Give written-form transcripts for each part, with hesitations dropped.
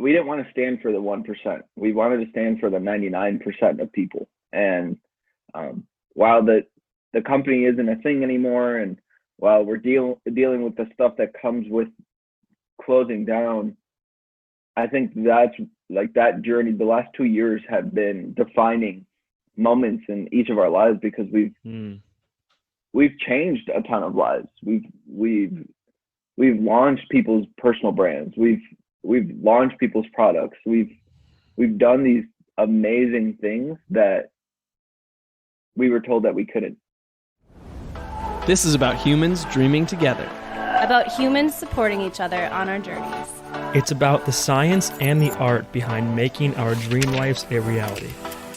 we didn't want to stand for the 1%. We wanted to stand for the 99% of people. And while the company isn't a thing anymore, and while we're dealing with the stuff that comes with closing down, I think that's like that journey. The last 2 years have been defining moments in each of our lives because we've changed a ton of lives. We've launched people's personal brands. We've launched people's products. We've done these amazing things that we were told that we couldn't. This is about humans dreaming together. About humans supporting each other on our journeys. It's about the science and the art behind making our dream lives a reality.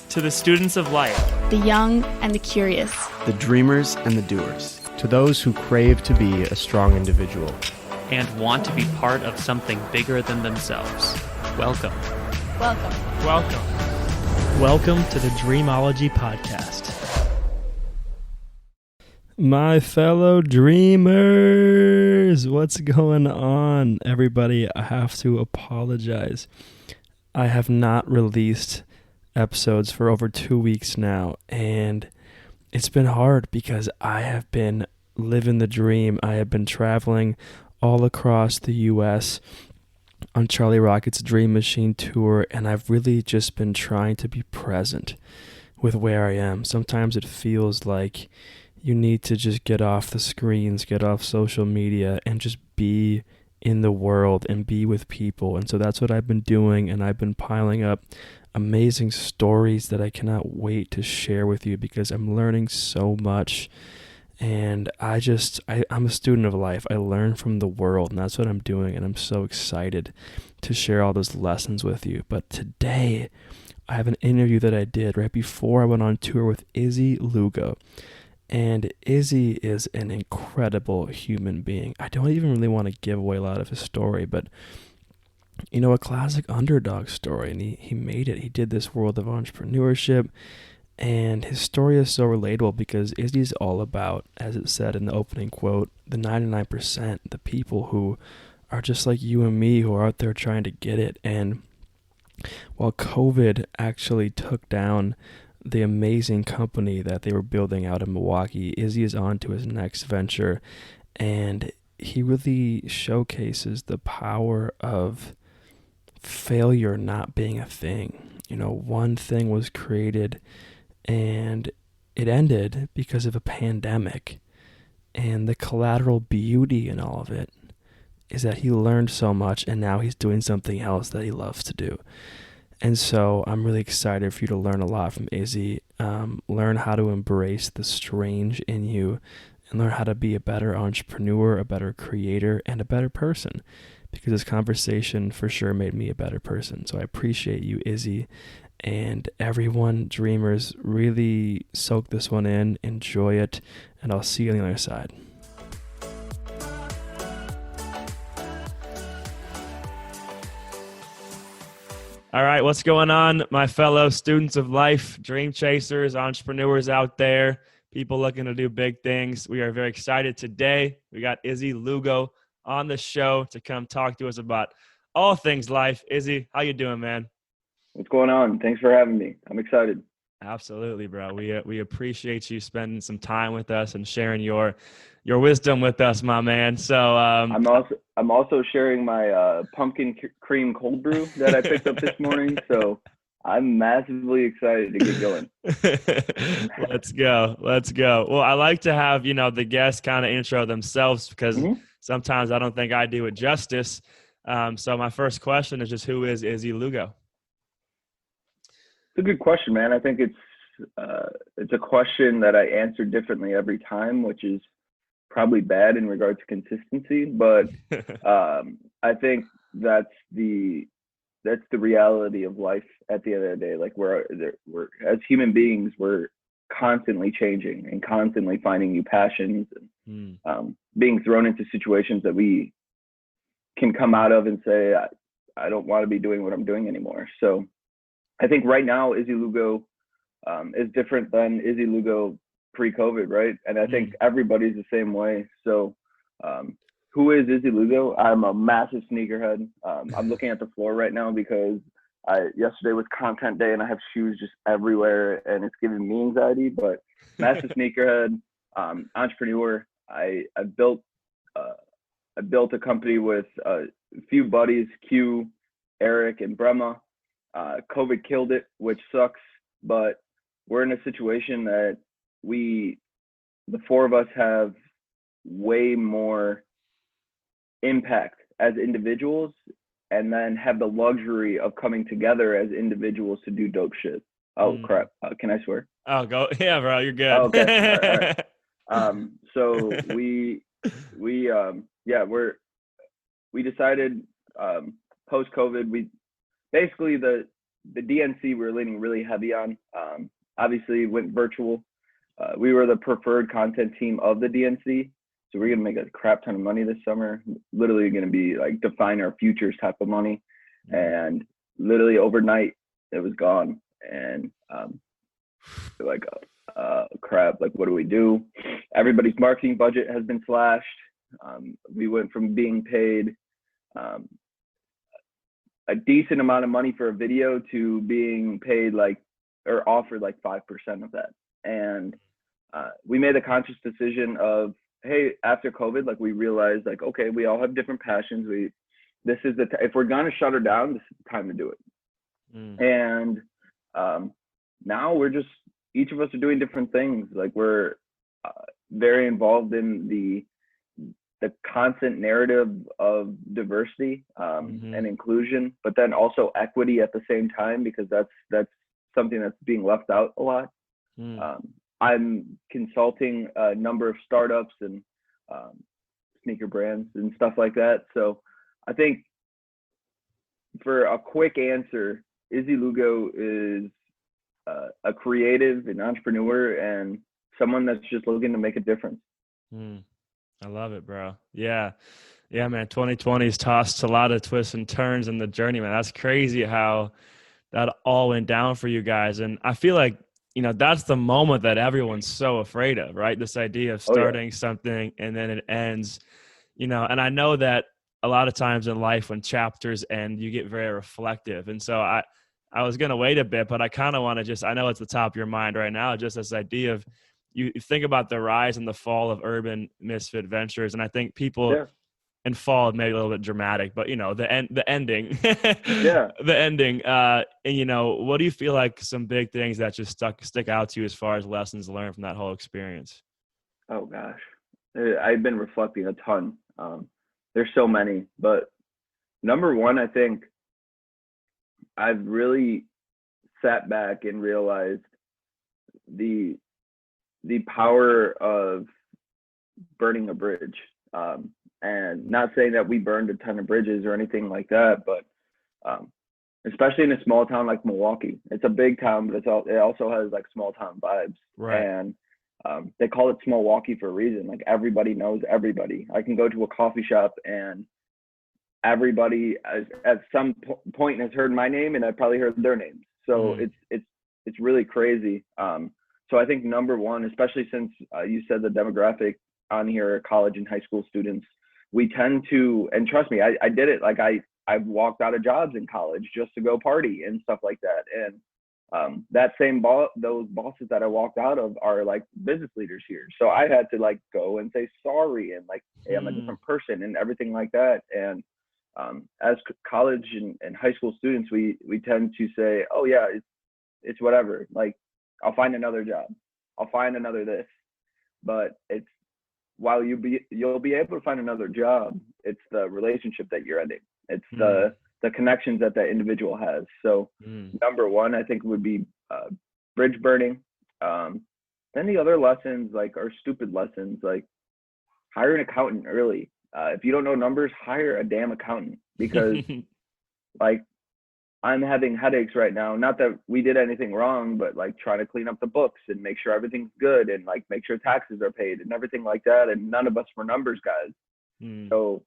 To the students of life, the young and the curious, the dreamers and the doers, to those who crave to be a strong individual and want to be part of something bigger than themselves. Welcome. Welcome. Welcome. Welcome to the Dreamology Podcast. My fellow dreamers, what's going on, everybody? I have to apologize. I have not released episodes for over 2 weeks now, and it's been hard because I have been living the dream. I have been traveling all across the U.S. on Charlie Rocket's Dream Machine tour, and I've really just been trying to be present with where I am. Sometimes it feels like you need to just get off the screens, get off social media, and just be in the world and be with people. And so that's what I've been doing, and I've been piling up amazing stories that I cannot wait to share with you because I'm learning so much. And I'm a student of life. I learn from the world, and that's what I'm doing, and I'm so excited to share all those lessons with you. But today, I have an interview that I did right before I went on tour with Izzy Lugo. And Izzy is an incredible human being. I don't even really want to give away a lot of his story, but a classic underdog story. And he made it. He did this world of entrepreneurship. And his story is so relatable because Izzy's all about, as it said in the opening quote, the 99%, the people who are just like you and me who are out there trying to get it. And while COVID actually took down the amazing company that they were building out in Milwaukee, Izzy is on to his next venture, and he really showcases the power of failure not being a thing. One thing was created and it ended because of a pandemic, and the collateral beauty in all of it is that he learned so much, and now he's doing something else that he loves to do. And so I'm really excited for you to learn a lot from Izzy, learn how to embrace the strange in you, and learn how to be a better entrepreneur, a better creator, and a better person, because this conversation for sure made me a better person. So I appreciate you, Izzy, and everyone, dreamers, really soak this one in, enjoy it, and I'll see you on the other side. All right, what's going on, my fellow students of life, dream chasers, entrepreneurs out there, people looking to do big things? We are very excited today. We got Izzy Lugo on the show to come talk to us about all things life. Izzy, how you doing, man? What's going on? Thanks for having me. I'm excited. Absolutely, bro. We appreciate you spending some time with us and sharing your wisdom with us, my man. So I'm also sharing my pumpkin cream cold brew that I picked up this morning. So I'm massively excited to get going. Let's go. Well, I like to have the guests kind of intro themselves because sometimes I don't think I do it justice. So my first question is just, who is Izzy Lugo? It's a good question, man. I think it's a question that I answer differently every time, which is probably bad in regards to consistency. But I think that's the reality of life at the end of the day. Like we're as human beings, we're constantly changing and constantly finding new passions and being thrown into situations that we can come out of and say, I don't want to be doing what I'm doing anymore. So I think right now, Izzy Lugo is different than Izzy Lugo pre-COVID, right? And I think everybody's the same way. So who is Izzy Lugo? I'm a massive sneakerhead. I'm looking at the floor right now because yesterday was content day and I have shoes just everywhere and it's giving me anxiety. But massive sneakerhead, entrepreneur. I built a company with a few buddies, Q, Eric, and Brema. COVID killed it, which sucks, but we're in a situation that the four of us have way more impact as individuals and then have the luxury of coming together as individuals to do dope shit. Oh crap. Can I swear? Oh, go. Yeah, bro, you're good. Oh, okay. All right. So we decided post COVID, we basically the DNC we're leaning really heavy on. Obviously went virtual. We were the preferred content team of the DNC. So we're gonna make a crap ton of money this summer. Literally gonna be like define our futures type of money. And literally overnight it was gone. And like crap, like what do we do? Everybody's marketing budget has been slashed. We went from being paid a decent amount of money for a video to being paid or offered like 5% of that. And we made a conscious decision of, hey, after COVID, like we realized like, okay, we all have different passions. This is if we're gonna shut her down, this is the time to do it. And now we're just, each of us are doing different things. Like we're very involved in the constant narrative of diversity and inclusion, but then also equity at the same time, because that's something that's being left out a lot. I'm consulting a number of startups and sneaker brands and stuff like that. So I think for a quick answer, Izzy Lugo is a creative, an entrepreneur, and someone that's just looking to make a difference. I love it, bro. Yeah, man. 2020's tossed a lot of twists and turns in the journey, man. That's crazy how that all went down for you guys. And I feel like, that's the moment that everyone's so afraid of, right? This idea of starting something and then it ends, and I know that a lot of times in life when chapters end, you get very reflective. And so I was going to wait a bit, but I kind of want to I know it's the top of your mind right now, just this idea of you think about the rise and the fall of urban misfit ventures. And I think people and fall maybe a little bit dramatic, but the ending, the ending. And what do you feel like some big things that just stick out to you as far as lessons learned from that whole experience? Oh gosh, I've been reflecting a ton. There's so many, but number one, I think I've really sat back and realized the power of burning a bridge. And not saying that we burned a ton of bridges or anything like that, but especially in a small town like Milwaukee, it's a big town, but it also has like small town vibes. Right. And they call it Small Walkie for a reason. Like everybody knows everybody. I can go to a coffee shop and everybody at some point has heard my name, and I've probably heard their names. So it's really crazy. So I think number one, especially since you said the demographic on here are college and high school students, we tend to, and trust me, I did it. Like I've walked out of jobs in college just to go party and stuff like that. And that same those bosses that I walked out of are like business leaders here. So I had to like go and say sorry and like, hey, I'm a different person and everything like that. And as college and high school students, we tend to say, oh yeah, it's whatever. Like I'll find another job. I'll find another this. But it's, while you'll be able to find another job, it's the relationship that you're ending. It's the connections that individual has. So number one, I think would be bridge burning. Then the other lessons like are stupid lessons, like hire an accountant early. If you don't know numbers, hire a damn accountant, because like I'm having headaches right now. Not that we did anything wrong, but like trying to clean up the books and make sure everything's good and like make sure taxes are paid and everything like that. And none of us were numbers guys. So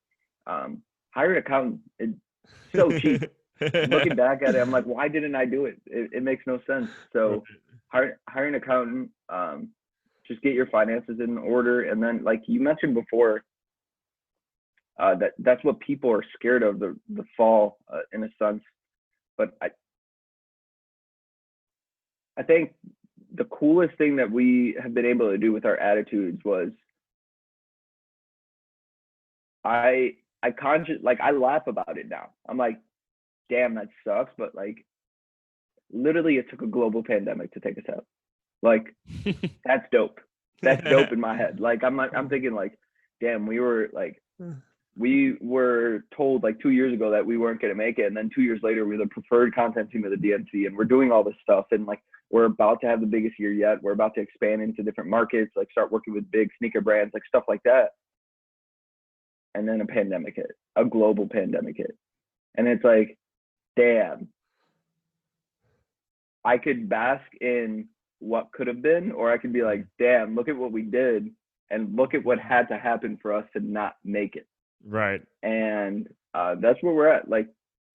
hire an accountant. It's so cheap. Looking back at it, I'm like, why didn't I do it? It makes no sense. So hire an accountant. Just get your finances in order. And then like you mentioned before, That's what people are scared of, the fall, in a sense. But I think the coolest thing that we have been able to do with our attitudes was I I laugh about it now. I'm like, damn, that sucks, but like literally it took a global pandemic to take us out. Like that's dope. That's dope in my head. Like I'm thinking like, damn, we were told like 2 years ago that we weren't going to make it, and then 2 years later we're the preferred content team of the DNC, and we're doing all this stuff, and like we're about to have the biggest year yet. We're about to expand into different markets, like start working with big sneaker brands, like stuff like that. And then a pandemic hit, a global pandemic hit, and it's like, damn, I could bask in what could have been, or I could be like, damn, look at what we did, and look at what had to happen for us to not make it. Right. And that's where we're at. Like,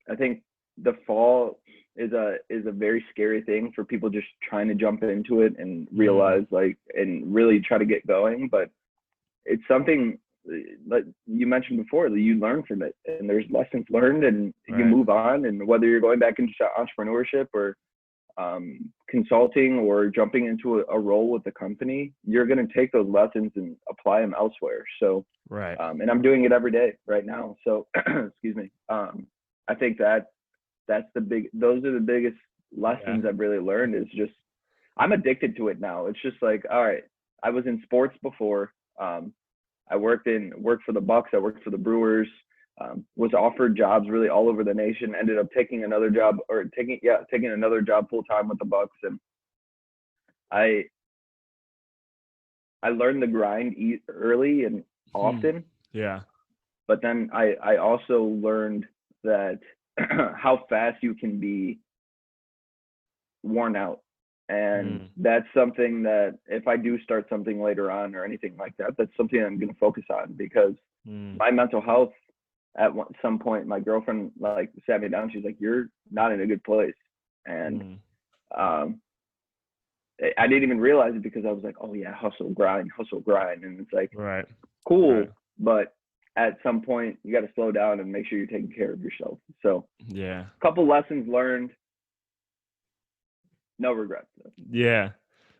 I think the fall is a very scary thing for people just trying to jump into it and realize like, and really try to get going. But it's something like you mentioned before, that you learn from it, and there's lessons learned, and you move on. And whether you're going back into entrepreneurship or consulting or jumping into a role with the company, you're going to take those lessons and apply them elsewhere. So, right. And I'm doing it every day right now. So, excuse me. I think those are the biggest lessons I've really learned, is just, I'm addicted to it now. It's just like, all right, I was in sports before. I worked for the Bucks. I worked for the Brewers. Was offered jobs really all over the nation. Ended up taking another job, or taking another job full time with the Bucks, and I learned the grind early and often. Yeah. But then I also learned that how fast you can be worn out. And that's something that if I do start something later on or anything like that, that's something I'm going to focus on, because my mental health, at some point, my girlfriend like sat me down. She's like, "You're not in a good place." And I didn't even realize it, because I was like, "Oh yeah, hustle, grind. And it's like, right, cool. Right. But at some point you got to slow down and make sure you're taking care of yourself. So yeah, a couple lessons learned. No regrets. Yeah.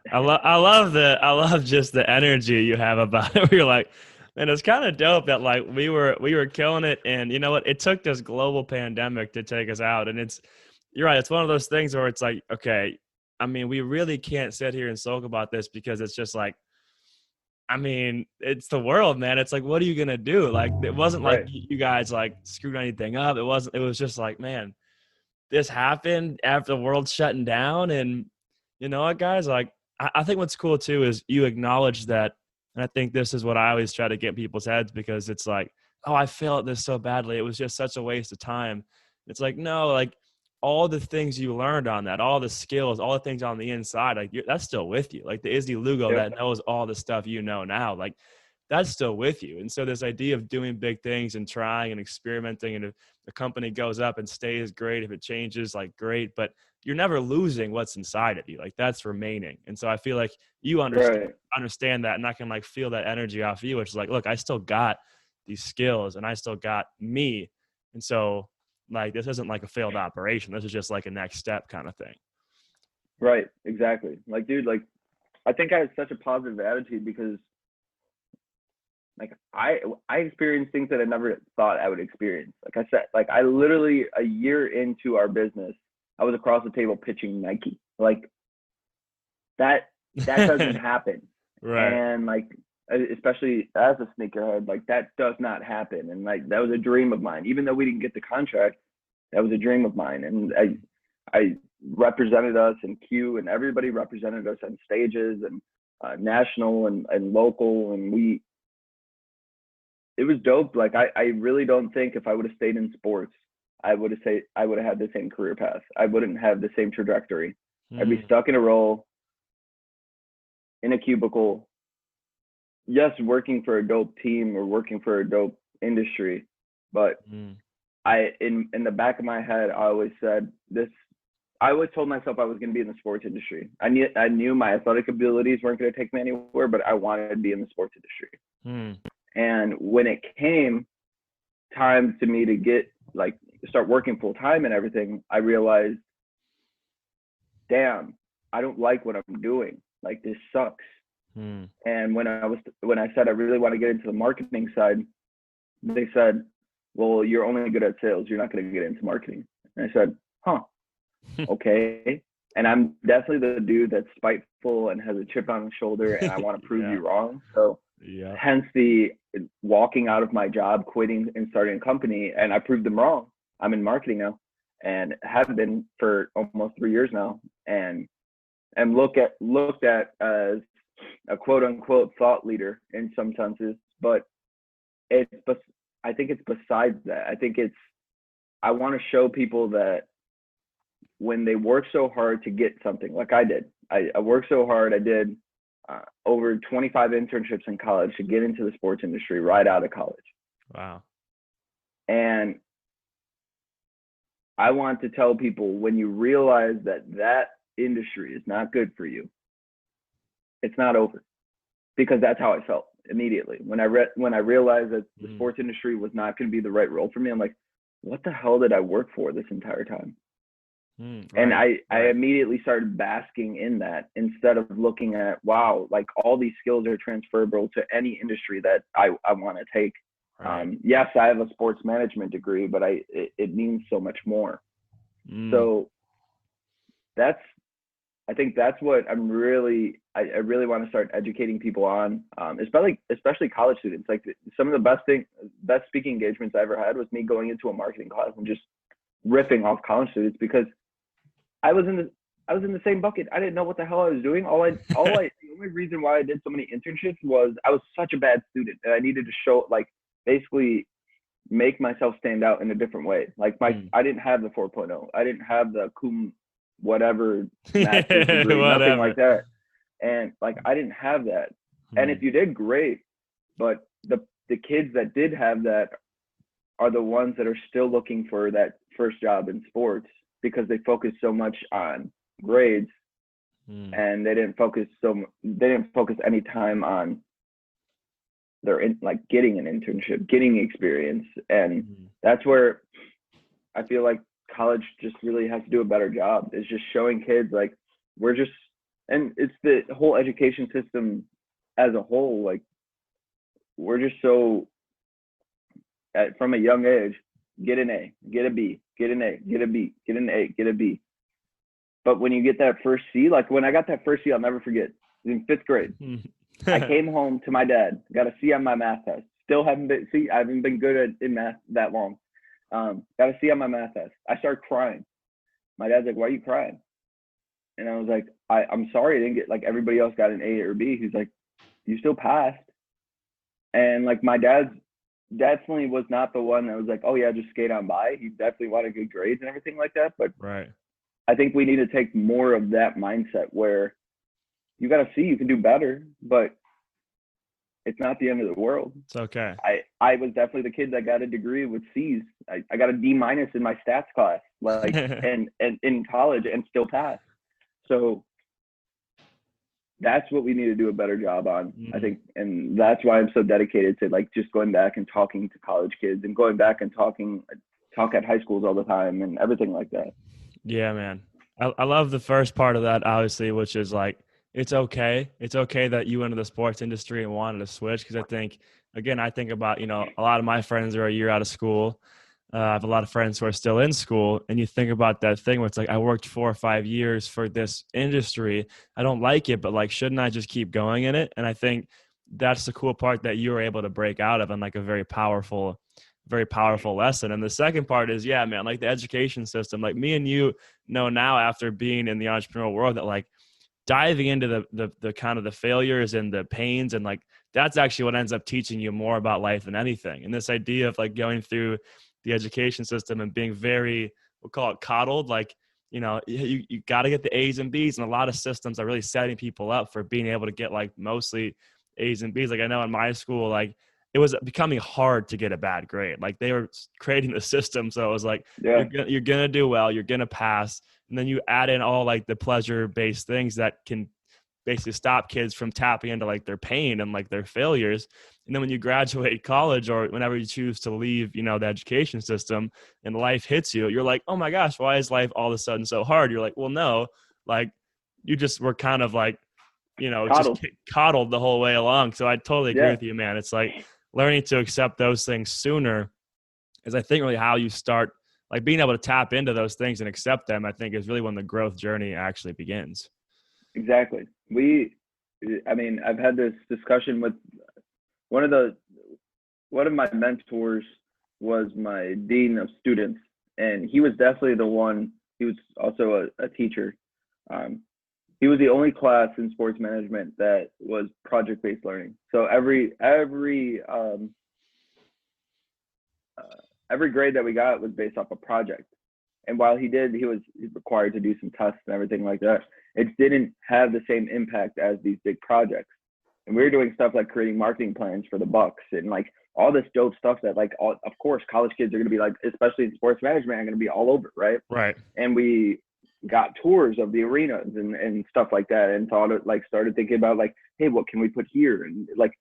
I love just the energy you have about it. You're like, man, it's kind of dope that like we were killing it, and you know what? It took this global pandemic to take us out, and you're right. It's one of those things where it's like, okay, I mean, we really can't sit here and sulk about this, because it's just like, I mean, it's the world, man. It's like, what are you gonna do? Like, it wasn't like you guys like screwed anything up. It was just like, man, this happened after the world's shutting down, and you know what, guys? Like, I think what's cool too is you acknowledge that, and I think this is what I always try to get in people's heads, because it's like, oh, I failed at this so badly. It was just such a waste of time. It's like, no, like all the things you learned on that, all the skills, all the things on the inside, like that's still with you. Like the Izzy Lugo that knows all the stuff you know now, like that's still with you. And so this idea of doing big things and trying and experimenting, and if the company goes up and stays, great. If it changes, like great, but you're never losing what's inside of you. Like that's remaining. And so I feel like you understand that, and I can like feel that energy off of you, which is like, look, I still got these skills, and I still got me. And so like, this isn't like a failed operation. This is just like a next step kind of thing. Right. Exactly. Like, dude, like I think I had such a positive attitude, because like I experienced things that I never thought I would experience. Like I said, like I literally, a year into our business, I was across the table pitching Nike. Like that doesn't happen. Right. And like, especially as a sneakerhead, like that does not happen. And like, that was a dream of mine. Even though we didn't get the contract, that was a dream of mine. And I represented us in Q, and everybody represented us on stages, and national and local. And it was dope. Like I really don't think if I would have stayed in sports, I would have had the same career path. I wouldn't have the same trajectory. I'd be stuck in a role, in a cubicle. Yes, working for a dope team or working for a dope industry, but in the back of my head, I always said this. I always told myself I was going to be in the sports industry. I knew my athletic abilities weren't going to take me anywhere, but I wanted to be in the sports industry. And when it came, time to me to get like start working full time and everything, I realized, damn, I don't like what I'm doing. Like, this sucks. And when I said I really want to get into the marketing side, they said, well, you're only good at sales. You're not going to get into marketing. And I said, huh, okay. And I'm definitely the dude that's spiteful and has a chip on his shoulder, and I want to prove you wrong. So hence the walking out of my job, quitting and starting a company, and I proved them wrong. I'm in marketing now and have been for almost 3 years now, and am looked at as a quote unquote thought leader in some senses, but I think it's besides that. I want to show people that when they work so hard to get something, like I did, I worked so hard. I did over 25 internships in college to get into the sports industry right out of college. Wow. And I want to tell people, when you realize that industry is not good for you, it's not over, because that's how I felt immediately when I realized that the sports industry was not going to be the right role for me. I'm like, what the hell did I work for this entire time? And I immediately started basking in that, instead of looking at, wow, like all these skills are transferable to any industry that I want to take. Yes, I have a sports management degree, but it means so much more. So I think that's what I really want to start educating people on, especially college students. Like, some of the best speaking engagements I ever had was me going into a marketing class and just ripping off college students, because I was in the same bucket. I didn't know what the hell I was doing. The only reason why I did so many internships was I was such a bad student, and I needed to show, like, basically make myself stand out in a different way. Like, I didn't have the 4.0. I didn't have the cum whatever master's degree, nothing like that. And like, I didn't have that. And if you did, great. But the kids that did have that are the ones that are still looking for that first job in sports, because they focus so much on grades, and they didn't focus any time on getting an internship, getting experience. And that's where I feel like college just really has to do a better job, is just showing kids, like, and it's the whole education system as a whole. Like, we're just so, from a young age, get an A, get a B, get an A, get a B, get an A, get a B. But when you get that first C, like when I got that first C, I'll never forget. In 5th grade, I came home to my dad, got a C on my math test. Still haven't been good in math that long. Got a C on my math test. I started crying. My dad's like, why are you crying? And I was like, I'm sorry I didn't get, like, everybody else got an A or B. He's like, you still passed. And like, my dad definitely was not the one that was like, oh yeah, just skate on by. He definitely wanted good grades and everything like that. But I think we need to take more of that mindset, where you got to see you can do better, but it's not the end of the world. It's okay. I was definitely the kid that got a degree with C's. I got a D- in my stats class, like, and in college, and still passed. So that's what we need to do a better job on, I think. And that's why I'm so dedicated to, like, just going back and talking to college kids, and going back and talk at high schools all the time, and everything like that. Yeah, man. I love the first part of that, obviously, which is like, it's okay. It's okay that you went into the sports industry and wanted to switch. Because I think about, a lot of my friends are a year out of school. I have a lot of friends who are still in school, and you think about that thing where it's like, I worked 4 or 5 years for this industry. I don't like it, but like, shouldn't I just keep going in it? And I think that's the cool part that you were able to break out of, and like a very powerful lesson. And the second part is, yeah, man, like the education system, like me and you know now, after being in the entrepreneurial world, that like diving into the kind of the failures and the pains, and like, that's actually what ends up teaching you more about life than anything. And this idea of like going through the education system and being very, we'll call it coddled, like, you got to get the A's and B's, and a lot of systems are really setting people up for being able to get like mostly A's and B's. Like, I know in my school, like, it was becoming hard to get a bad grade. Like, they were creating the system. So it was like, you're going to do well, you're going to pass. And then you add in all like the pleasure-based things that can basically stop kids from tapping into like their pain and like their failures. And then when you graduate college or whenever you choose to leave, you know, the education system and life hits you, you're like, oh my gosh, why is life all of a sudden so hard? You're like, well, no, like you just were kind of like, you know, Coddled. just coddled the whole way along. So I totally agree Yeah. with you, man. It's like learning to accept those things sooner is I think really how you start, like being able to tap into those things and accept them, I think is really when the growth journey actually begins. Exactly. I've had this discussion with one of my mentors was my dean of students, and he was definitely the one. He was also a teacher. He was the only class in sports management that was project-based learning. So every grade that we got was based off a project. And while he was required to do some tests and everything like that, it didn't have the same impact as these big projects. And we were doing stuff like creating marketing plans for the Bucks and like all this dope stuff that of course college kids are going to be like, especially in sports management, are going to be all over, right? Right. And we got tours of the arenas and stuff like that, and started thinking about like, hey, what can we put here? And like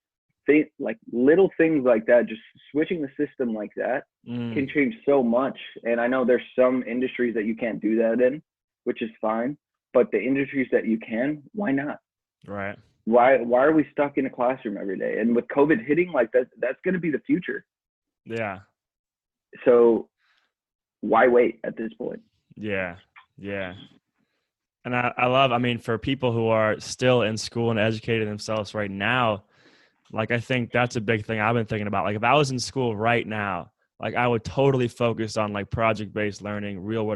little things like that, just switching the system like that can change so much. And I know there's some industries that you can't do that in, which is fine, but the industries that you can, why not? Right. Why are we stuck in a classroom every day? And with COVID hitting, like that's going to be the future. Yeah. So why wait at this point? Yeah. Yeah. And I love, I mean, for people who are still in school and educating themselves right now, like, I think that's a big thing I've been thinking about. Like, if I was in school right now, like, I would totally focus on like project-based learning, real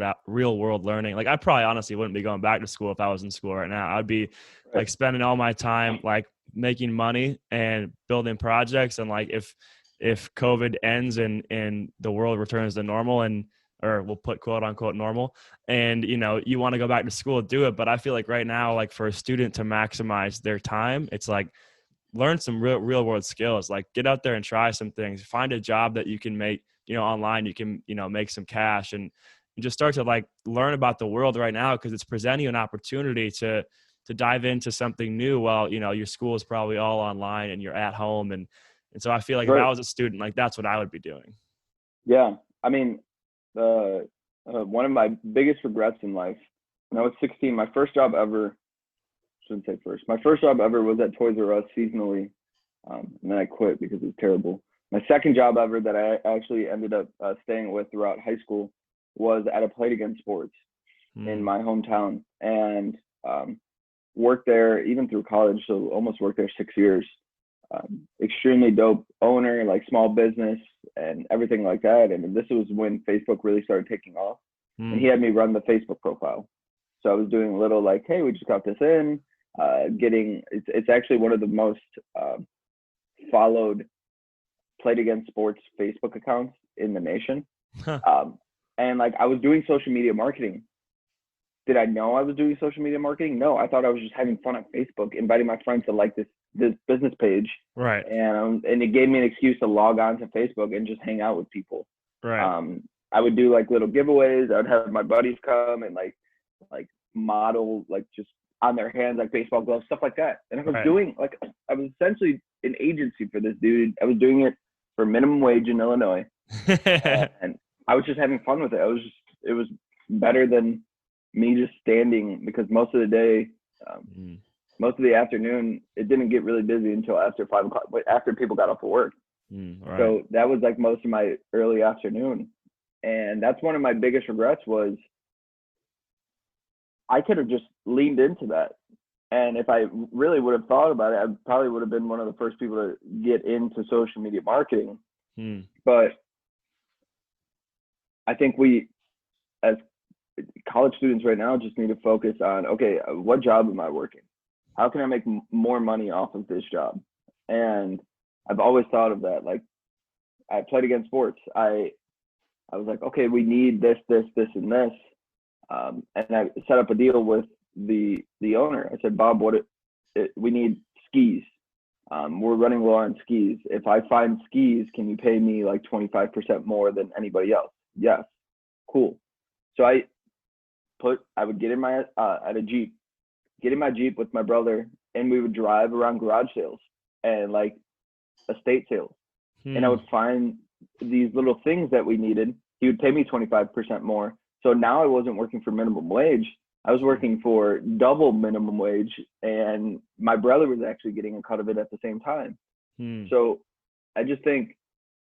world learning. Like, I probably honestly wouldn't be going back to school if I was in school right now. I'd be like spending all my time like making money and building projects. And like, if COVID ends and the world returns to normal or we'll put quote unquote normal, and you know, you want to go back to school, do it. But I feel like right now, like for a student to maximize their time, it's like, learn some real world skills, like get out there and try some things, find a job that you can make, you know, online, you can, you know, make some cash and just start to like learn about the world right now. Cause it's presenting you an opportunity to dive into something new while, you know, your school is probably all online and you're at home. And so I feel like if I was a student, like that's what I would be doing. Yeah. I mean, one of my biggest regrets in life, when I was 16, my first job ever was at Toys R Us seasonally, and then I quit because it was terrible. My second job ever that I actually ended up staying with throughout high school was at a Play It Again Sports in my hometown, and worked there even through college, so almost worked there 6 years. Extremely dope owner, like small business and everything like that. And this was when Facebook really started taking off, and he had me run the Facebook profile. So I was doing a little like, hey, we just got this in. It's actually one of the most followed Play It Again Sports Facebook accounts in the nation. And like I was doing social media marketing. Did I know I was doing social media marketing? No, I thought I was just having fun on Facebook, inviting my friends to like this business page. Right. And it gave me an excuse to log on to Facebook and just hang out with people. Right. I would do like little giveaways. I would have my buddies come and like model like just on their hands like baseball gloves, stuff like that. And I was doing like, I was essentially an agency for this dude. I was doing it for minimum wage in Illinois. And I was just having fun with it. It was better than me just standing, because most of the day, most of the afternoon, it didn't get really busy until after 5 o'clock, but after people got off of work. Right. So that was like most of my early afternoon. And that's one of my biggest regrets was I could have just leaned into that. And if I really would have thought about it, I probably would have been one of the first people to get into social media marketing. But I think we, as college students right now, just need to focus on, okay, what job am I working? How can I make more money off of this job? And I've always thought of that. Like, I Played Against Sports. I was like, okay, we need this, and this. And I set up a deal with the owner. I said, Bob, we need skis. We're running low on skis. If I find skis, can you pay me like 25% more than anybody else? Yes. Cool. So I would get in my at a Jeep, get in my Jeep with my brother, and we would drive around garage sales and like estate sales. And I would find these little things that we needed. He would pay me 25% more. So now I wasn't working for minimum wage. I was working for double minimum wage, and my brother was actually getting a cut of it at the same time. So I just think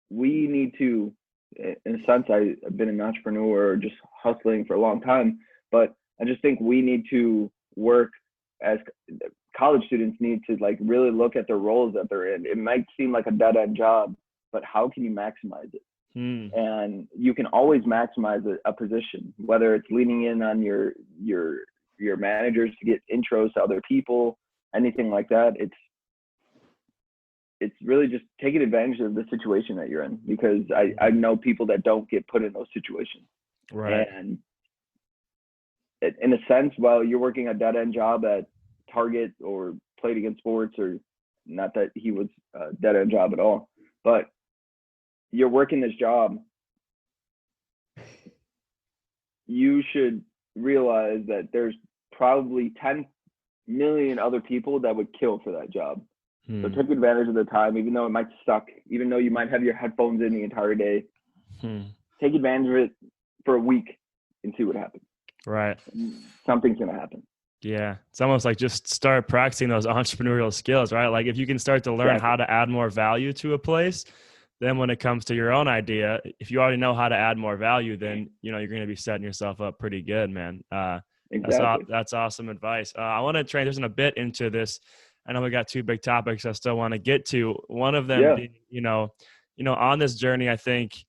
we need to, in a sense, I've been an entrepreneur, just hustling for a long time, but I just think we need to work as college students need to like really look at the roles that they're in. It might seem like a dead end job, but how can you maximize it? And you can always maximize a position, whether it's leaning in on your managers to get intros to other people, anything like that. It's really just taking advantage of the situation that you're in, because I know people that don't get put in those situations. Right. And in a sense, while you're working a dead end job at Target or Played Against Sports, or not that he was a dead end job at all, but you're working this job, you should realize that there's probably 10 million other people that would kill for that job. So take advantage of the time, even though it might suck, even though you might have your headphones in the entire day. Take advantage of it for a week and see what happens. Right. Something's going to happen. Yeah. It's almost like just start practicing those entrepreneurial skills, right? Like if you can start to learn how to add more value to a place, then when it comes to your own idea, if you already know how to add more value, then, you know, you're going to be setting yourself up pretty good, man. Exactly. That's awesome advice. I want to transition a bit into this. I know we got two big topics I still want to get to. One of them being, you know, on this journey, I think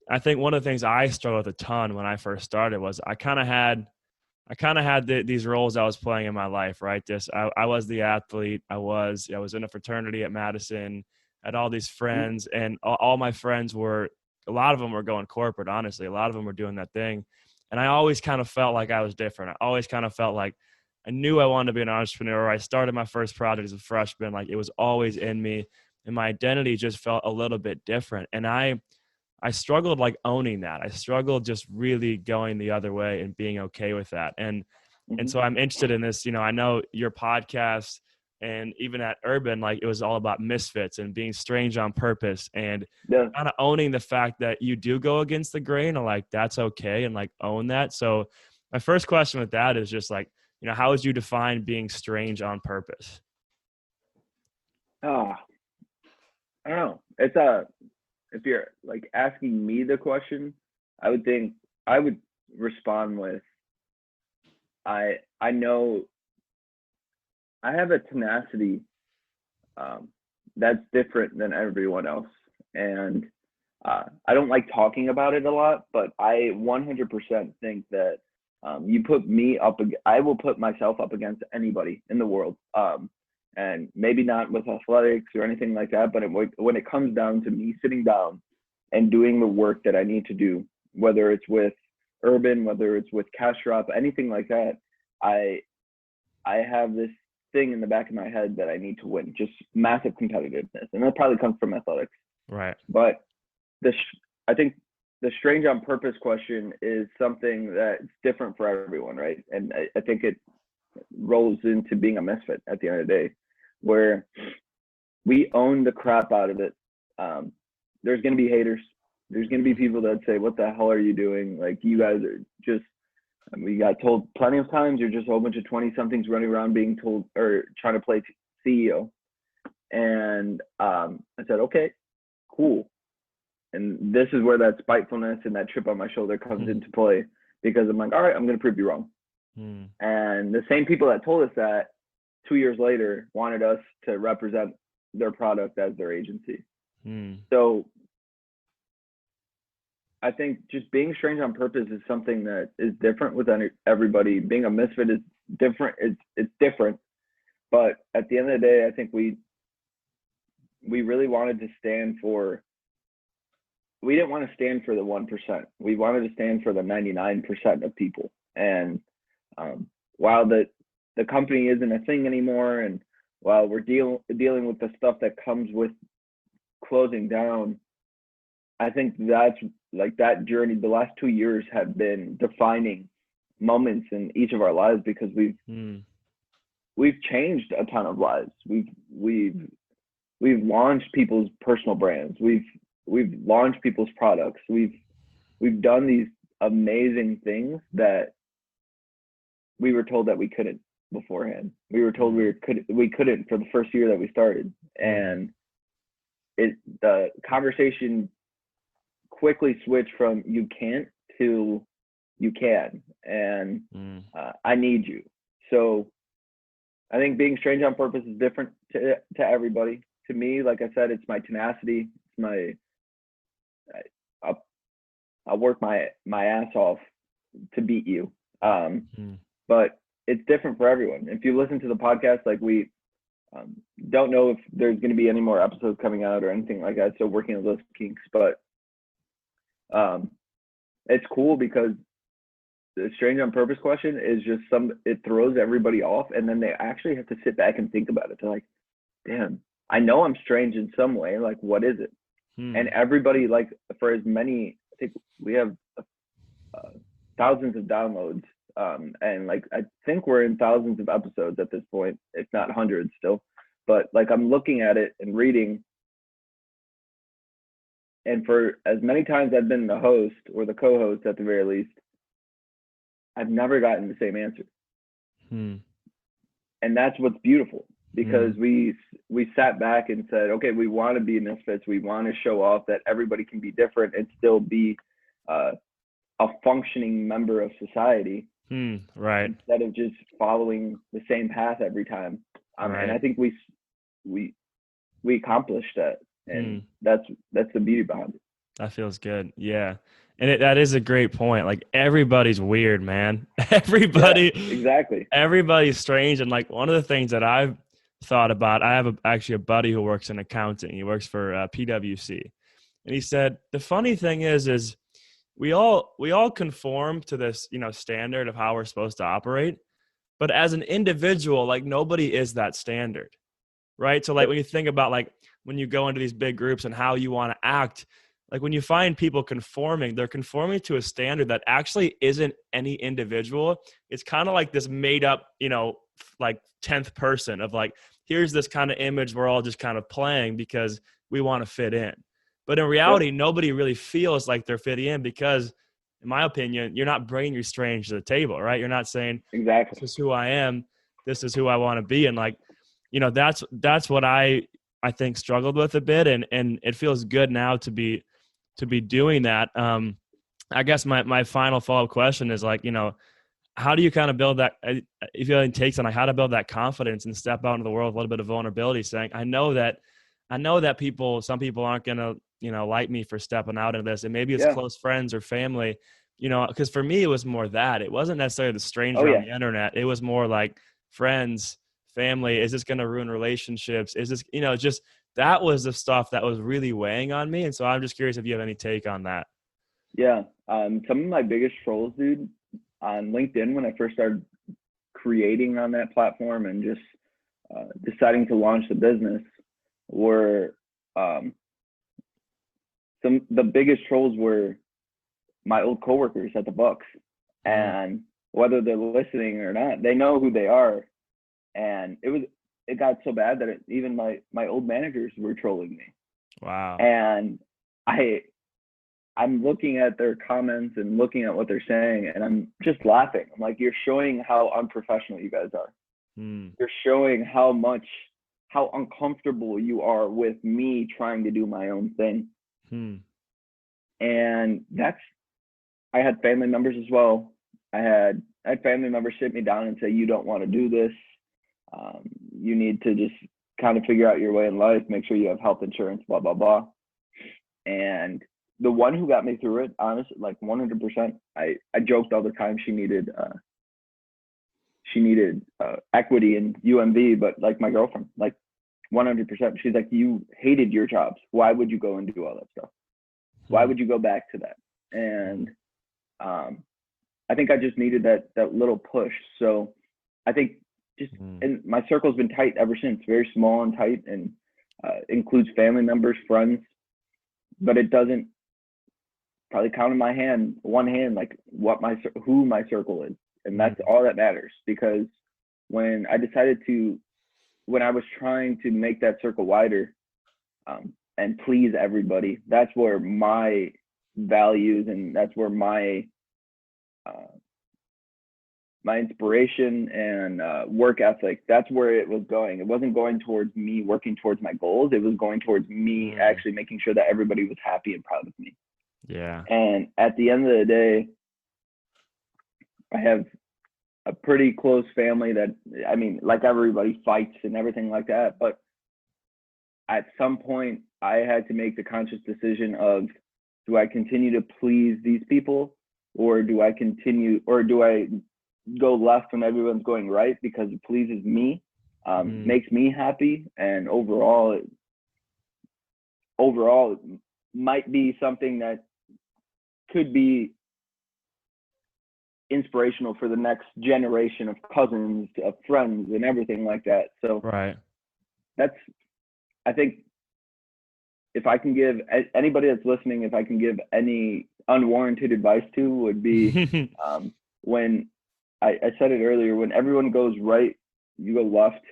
one of the things I struggled with a ton when I first started was I kind of had these roles I was playing in my life, right? I was the athlete. I was in a fraternity at Madison, had all these friends, and all my friends a lot of them were going corporate, honestly. A lot of them were doing that thing. And I always kind of felt like I was different. I always kind of felt like I knew I wanted to be an entrepreneur. I started my first project as a freshman. Like it was always in me, and my identity just felt a little bit different. And I struggled like owning that. I struggled just really going the other way and being okay with that. And so I'm interested in this. You know, I know your podcast, and even at Urban, like it was all about misfits and being strange on purpose, and kind of owning the fact that you do go against the grain, and like that's okay, and like own that. So my first question with that is just like, you know, how would you define being strange on purpose? I don't know. If you're like asking me the question, I would respond with, I know I have a tenacity that's different than everyone else. And I don't like talking about it a lot, but I 100% think that you put me up, I will put myself up against anybody in the world. And maybe not with athletics or anything like that, but when it comes down to me sitting down and doing the work that I need to do, whether it's with Urban, whether it's with Cash Drop, anything like that, I have this thing in the back of my head that I need to win, just massive competitiveness. And that probably comes from athletics. Right. But I think the strange on purpose question is something that's different for everyone, right? And I think it rolls into being a misfit at the end of the day, where we own the crap out of it. There's going to be haters. There's going to be people that say, what the hell are you doing? Like, you guys are just, we got told plenty of times, you're just a whole bunch of 20-somethings running around being told or trying to play CEO. And I said, okay, cool. And this is where that spitefulness and that chip on my shoulder comes into play, because I'm like, all right, I'm going to prove you wrong. And the same people that told us that 2 years later wanted us to represent their product as their agency. So I think just being strange on purpose is something that is different with everybody. Being a misfit is different. It's different. But at the end of the day, I think we really wanted to stand for, we didn't want to stand for the 1%. We wanted to stand for the 99% of people. And while the company isn't a thing anymore, and while we're dealing with the stuff that comes with closing down, I think that's like that journey. The last 2 years have been defining moments in each of our lives, because we've we've changed a ton of lives. We've launched people's personal brands. We've launched people's products. We've done these amazing things that we were told that we couldn't beforehand. We were told we couldn't for the first year that we started, and the conversation quickly switched from you can't to you can, and I need you. So I think being strange on purpose is different to everybody. To me, like I said, it's my tenacity. It's I'll work my ass off to beat you. But it's different for everyone. If you listen to the podcast, like we don't know if there's going to be any more episodes coming out or anything like that. So working on those kinks, but it's cool because the strange on purpose question is just it throws everybody off, and then they actually have to sit back and think about it. They're like, damn, I know I'm strange in some way. Like, what is it? And everybody, like, for as many, I think we have thousands of downloads. And like, I think we're in thousands of episodes at this point, if not hundreds still. But like, I'm looking at it and reading, and for as many times I've been the host or the co-host at the very least, I've never gotten the same answer. And that's what's beautiful, because we sat back and said, okay, we want to be misfits. We want to show off that everybody can be different and still be a functioning member of society. Right. Instead of just following the same path every time. Right. And I think we accomplished that, and that's the beauty behind it. That feels good. Yeah. And that is a great point. Like, everybody's weird, man. Everybody, exactly. Everybody's strange. And like, one of the things that I've thought about, I have actually a buddy who works in accounting. He works for PwC, and he said the funny thing is we all conform to this, standard of how we're supposed to operate, but as an individual, like, nobody is that standard, right? So like, when you think about, like, when you go into these big groups and how you want to act, like, when you find people conforming, they're conforming to a standard that actually isn't any individual. It's kind of like this made up, like 10th person of like, here's this kind of image we're all just kind of playing because we want to fit in. But in reality, nobody really feels like they're fitting in because, in my opinion, you're not bringing your strange to the table, right? You're not saying, exactly, this is who I am, this is who I want to be. And like, that's what I think struggled with a bit. And it feels good now to be doing that. I guess my final follow-up question is like, how do you kind of build that, if you have any takes on like how to build that confidence and step out into the world with a little bit of vulnerability, saying, I know that some people aren't going to, like me for stepping out into this. And maybe it's close friends or family, because for me, it was more that. It wasn't necessarily the stranger on the internet. It was more like friends, family. Is this going to ruin relationships? Is this, just that was the stuff that was really weighing on me. And so I'm just curious if you have any take on that. Yeah. Some of my biggest trolls, dude, on LinkedIn when I first started creating on that platform and just deciding to launch the business were the biggest trolls were my old coworkers at the Bucks, and whether they're listening or not, they know who they are. And it got so bad that even my old managers were trolling me. Wow. And I'm looking at their comments and looking at what they're saying, and I'm just laughing. I'm like, you're showing how unprofessional you guys are. You're showing how uncomfortable you are with me trying to do my own thing. And I had family members as well. I had family members sit me down and say, you don't want to do this. You need to just kind of figure out your way in life, make sure you have health insurance, blah, blah, blah. And the one who got me through it, honestly, like 100%, I joked all the time she needed equity in UMV, but like my girlfriend, like 100%, she's like, you hated your jobs. Why would you go and do all that stuff? Why would you go back to that? And I think I just needed that little push. So I think and my circle's been tight ever since, very small and tight, and includes family members, friends, but it doesn't probably count in one hand, like who my circle is. And that's all that matters, because when I was trying to make that circle wider, and please everybody, that's where my values and that's where my inspiration and work ethic, that's where it was going. It wasn't going towards me working towards my goals. It was going towards me actually making sure that everybody was happy and proud of me. Yeah. And at the end of the day, I have a pretty close family that, I mean, like everybody fights and everything like that. But at some point, I had to make the conscious decision of, do I continue to please these people, or do I go left when everyone's going right because it pleases me, makes me happy, and overall it might be something that could be inspirational for the next generation of cousins, of friends, and everything like that. So right. That's, I think, if I can give anybody that's listening, if I can give any unwarranted advice to, would be when I said it earlier, when everyone goes right, you go left.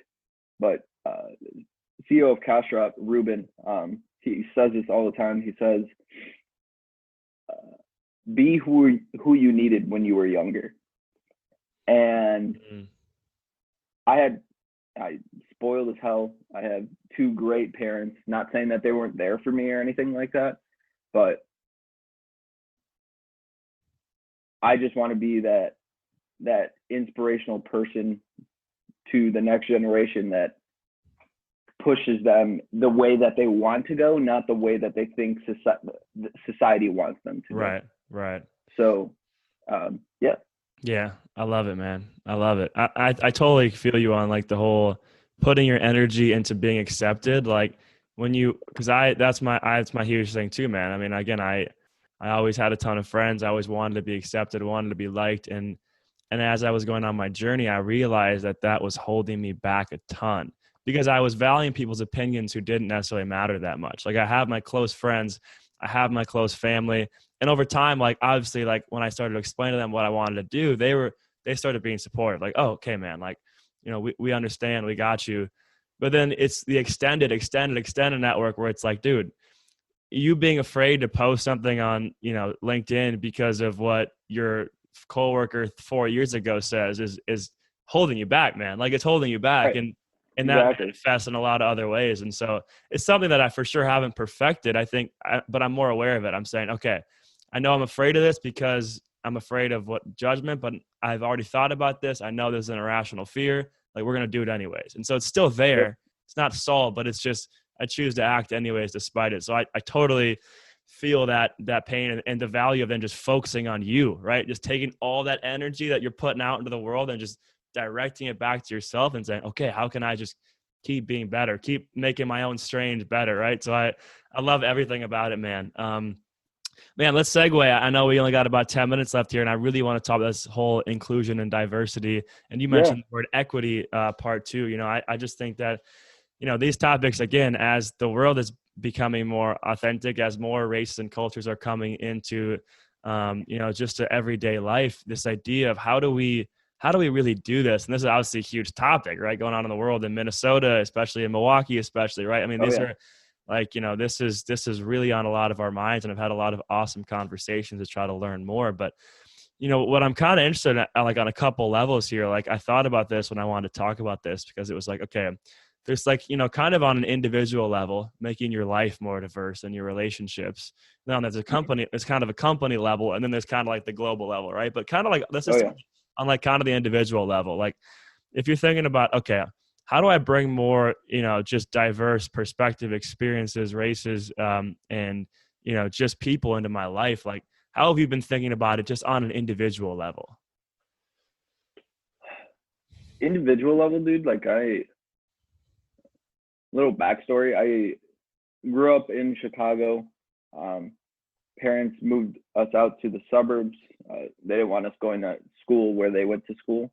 But CEO of Castrop, Ruben, he says this all the time. He says, be who you needed when you were younger. And I spoiled as hell. I had two great parents, not saying that they weren't there for me or anything like that, but I just want to be that inspirational person to the next generation that pushes them the way that they want to go, not the way that they think society wants them to go. Right. So, yeah. Yeah, I love it, man. I love it. I totally feel you on like the whole putting your energy into being accepted. Like when you, because that's my huge thing too, man. I mean, again, I always had a ton of friends. I always wanted to be accepted, wanted to be liked, and as I was going on my journey, I realized that was holding me back a ton because I was valuing people's opinions who didn't necessarily matter that much. Like I have my close friends, I have my close family. And over time, like obviously, like when I started to explain to them what I wanted to do, they started being supportive. Like, oh, okay, man, like, you know, we understand, we got you. But then it's the extended network where it's like, dude, you being afraid to post something on, you know, LinkedIn because of what your coworker 4 years ago says is holding you back, man. Like it's holding you back. Right. And that manifests in a lot of other ways. And so it's something that I for sure haven't perfected, I think, but I'm more aware of it. I'm saying, okay, I know I'm afraid of this because I'm afraid of what judgment, but I've already thought about this. I know there's an irrational fear. Like we're going to do it anyways. And so it's still there. Yep. It's not solved, but it's just, I choose to act anyways, despite it. So I totally feel that pain and the value of then just focusing on you, right? Just taking all that energy that you're putting out into the world and just directing it back to yourself and saying, okay, how can I just keep being better, keep making my own strange better, right? So I love everything about it, man. Man, let's segue. I know we only got about 10 minutes left here, and I really want to talk about this whole inclusion and diversity. And you mentioned the word equity part too. You know, I just think that, you know, these topics, again, as the world is becoming more authentic, as more races and cultures are coming into, you know, just to everyday life, this idea of how do we really do this? And this is obviously a huge topic, right? Going on in the world, in Minnesota, especially in Milwaukee, especially, right? I mean, these are like, you know, this is really on a lot of our minds, and I've had a lot of awesome conversations to try to learn more. But, you know, what I'm kind of interested in, like on a couple levels here, like I thought about this when I wanted to talk about this, because it was like, okay, there's like, you know, kind of on an individual level, making your life more diverse and your relationships. Now there's a company, it's kind of a company level, and then there's kind of like the global level, right? But kind of like, this is on like kind of the individual level. Like if you're thinking about, okay, how do I bring more, you know, just diverse perspective, experiences, races, and, you know, just people into my life? Like, how have you been thinking about it just on an individual level? Individual level, dude, like little backstory. I grew up in Chicago. Parents moved us out to the suburbs. They didn't want us going to school where they went to school.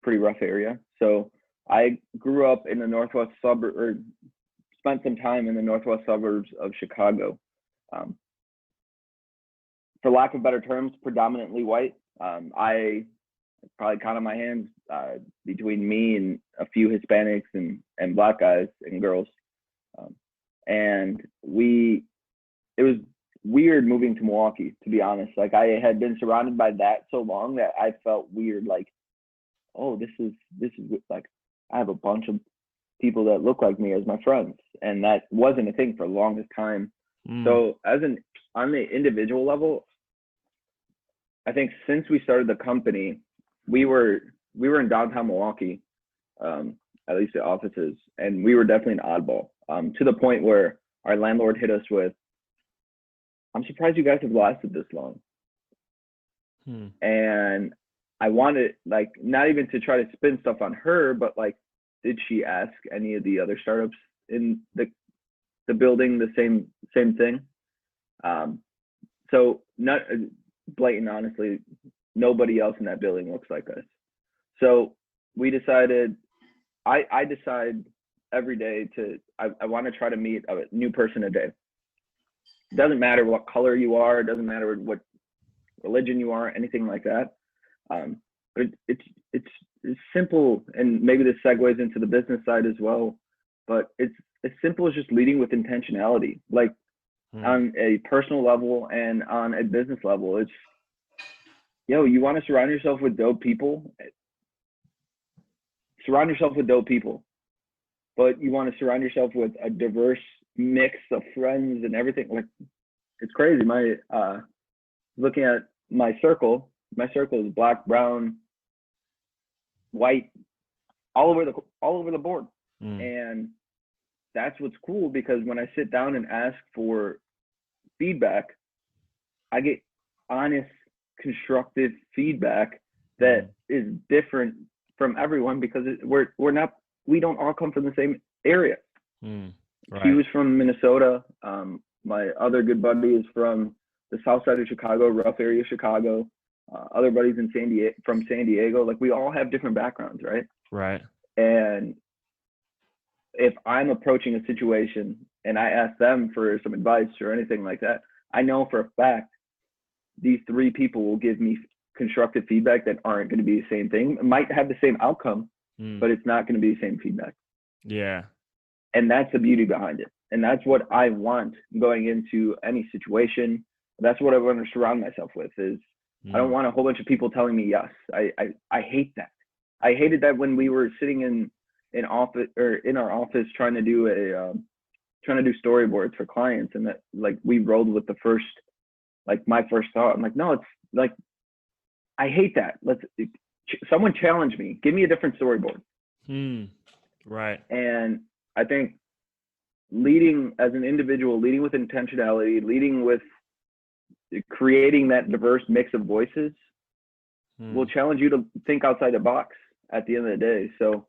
Pretty rough area. So I grew up in the northwest suburb, or spent some time in the northwest suburbs of Chicago. For lack of better terms, predominantly white. I probably count on my hands between me and a few Hispanics and Black guys and girls. And it was weird moving to Milwaukee, to be honest. Like, I had been surrounded by that so long that I felt weird. Like, oh, this is like, I have a bunch of people that look like me as my friends, and that wasn't a thing for the longest time. So on the individual level, I think since we started the company, we were in downtown Milwaukee, at least the offices, and we were definitely an oddball, to the point where our landlord hit us with, "I'm surprised you guys have lasted this long." And I wanted, like, not even to try to spin stuff on her, but like, did she ask any of the other startups in the building the same thing? So, not blatant, honestly, nobody else in that building looks like us. So we decided, I decide every day I want to try to meet a new person a day. It doesn't matter what color you are, it doesn't matter what religion you are, anything like that. But it's simple, and maybe this segues into the business side as well. But it's as simple as just leading with intentionality, like on a personal level and on a business level. It's, you want to surround yourself with dope people. Surround yourself with dope people, but you want to surround yourself with a diverse mix of friends and everything. Like, it's crazy. Looking at my circle is black, brown, white, all over the board. And that's what's cool, because when I sit down and ask for feedback, I get honest, constructive feedback that is different from everyone, because we don't all come from the same area. Right. He was from Minnesota. My other good buddy is from the south side of Chicago, rough area of Chicago. Other buddies from San Diego. Like, we all have different backgrounds, right? Right. And if I'm approaching a situation and I ask them for some advice or anything like that, I know for a fact these three people will give me constructive feedback that aren't going to be the same thing. It might have the same outcome, but it's not going to be the same feedback. Yeah. And that's the beauty behind it. And that's what I want going into any situation. That's what I want to surround myself with. Is I don't want a whole bunch of people telling me yes. I hate that. I hated that when we were sitting in office, or in our office, trying to do storyboards for clients, and that, like, we rolled with the first, like, my first thought. I'm like, no, it's like, I hate that. Someone challenge me. Give me a different storyboard. Right. And I think leading as an individual, leading with intentionality, leading with creating that diverse mix of voices will challenge you to think outside the box at the end of the day. So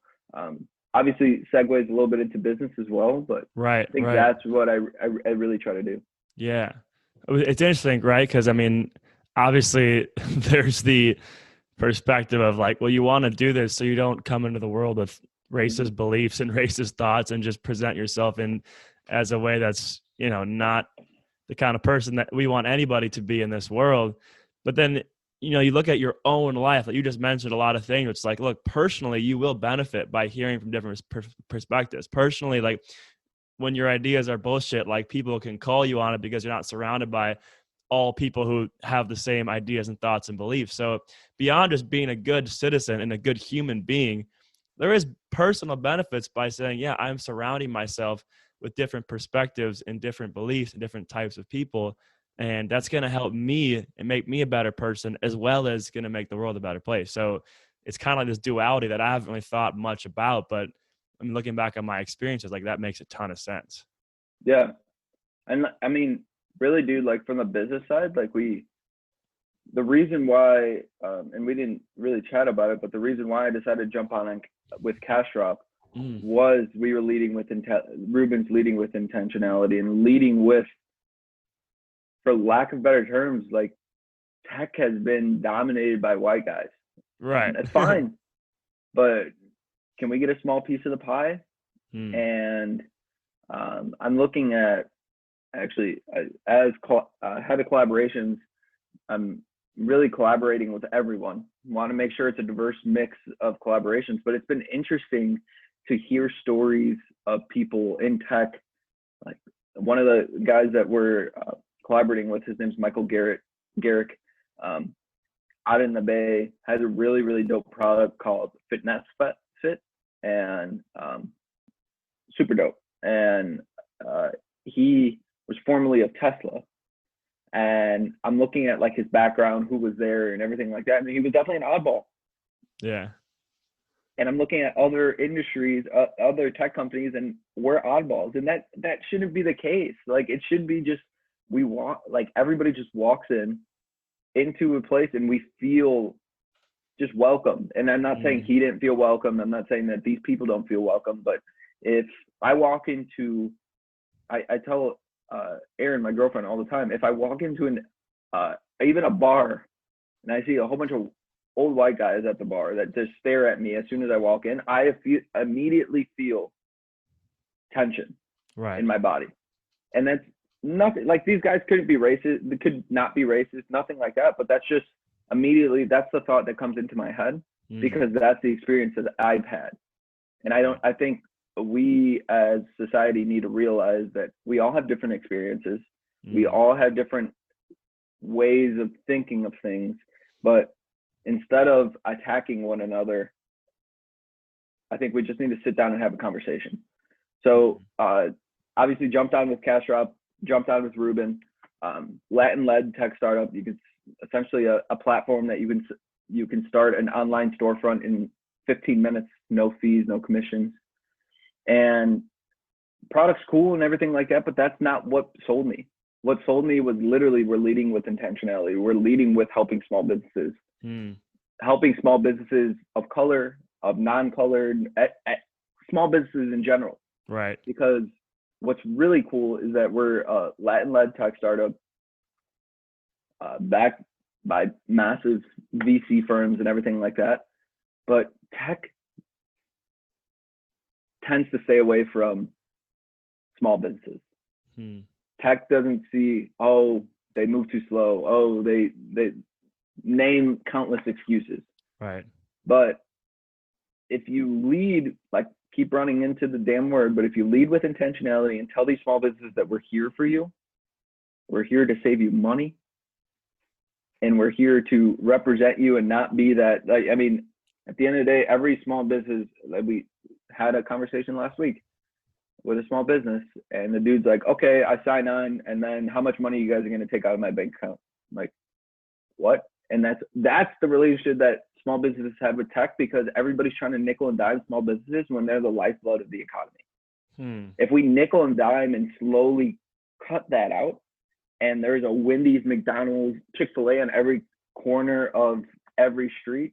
obviously segues a little bit into business as well, but I think that's what I really try to do. Yeah. It's interesting, right? Because, I mean, obviously there's the perspective of, like, well, you want to do this so you don't come into the world with racist beliefs and racist thoughts and just present yourself in as a way that's, not the kind of person that we want anybody to be in this world. But then, you look at your own life, like you just mentioned a lot of things. It's like, look, personally, you will benefit by hearing from different perspectives. Personally, like, when your ideas are bullshit, like, people can call you on it because you're not surrounded by all people who have the same ideas and thoughts and beliefs. So beyond just being a good citizen and a good human being, there is personal benefits by saying, yeah, I'm surrounding myself with different perspectives and different beliefs and different types of people. And that's going to help me and make me a better person, as well as going to make the world a better place. So it's kind of like this duality that I haven't really thought much about, but I'm looking back on my experiences, like, that makes a ton of sense. Yeah. And I mean, really, dude, like, from the business side, like, the reason why, and we didn't really chat about it, but the reason why I decided to jump on with Cash Drop was we were leading with Ruben's leading with intentionality, and leading with, for lack of better terms, like, tech has been dominated by white guys. Right. That's fine. But can we get a small piece of the pie? And I'm looking at, actually, as head of collaborations, I'm really collaborating with everyone. Want to make sure it's a diverse mix of collaborations, but it's been interesting to hear stories of people in tech. Like one of the guys that we're collaborating with, his name's Michael Garrick, out in the Bay, has a really, really dope product called Fitness Fit, and super dope. And he was formerly of Tesla. And I'm looking at like his background, who was there and everything like that. And he was definitely an oddball. Yeah. And I'm looking at other industries, other tech companies, and we're oddballs. And that shouldn't be the case. Like it should be just, like everybody just walks into a place and we feel just welcome. And I'm not saying he didn't feel welcome. I'm not saying that these people don't feel welcome, but if I walk into, I tell Erin, my girlfriend, all the time, if I walk into even a bar and I see a whole bunch of old white guys at the bar that just stare at me as soon as I walk in, I immediately feel tension in my body. And that's nothing, like these guys couldn't be racist, they could not be racist, nothing like that, but that's just immediately, that's the thought that comes into my head because that's the experience that I've had. And I think we as society need to realize that we all have different experiences. We all have different ways of thinking of things, but instead of attacking one another, I think we just need to sit down and have a conversation. So obviously jumped on with Cash Drop, jumped on with Ruben, Latin-led tech startup. You can essentially a platform that you can start an online storefront in 15 minutes, no fees, no commissions. And product's cool and everything like that, but that's not what sold me. What sold me was literally, we're leading with intentionality. We're leading with helping small businesses, helping small businesses of color, of non-colored, small businesses in general. Right. Because what's really cool is that we're a Latin-led tech startup backed by massive VC firms and everything like that. But tech tends to stay away from small businesses. Tech doesn't see, oh, they move too slow. Oh, they name countless excuses. Right. But if you lead, like keep running into the damn word, but if you lead with intentionality and tell these small businesses that we're here for you, we're here to save you money, and we're here to represent you and not be that, like, I mean, at the end of the day, every small business, like we had a conversation last week with a small business, and the dude's like, okay, I sign on, and then how much money you guys are going to take out of my bank account? I'm like, what? And that's the relationship that small businesses have with tech, because everybody's trying to nickel and dime small businesses when they're the lifeblood of the economy. If we nickel and dime and slowly cut that out, and there's a Wendy's, McDonald's, Chick-fil-A on every corner of every street,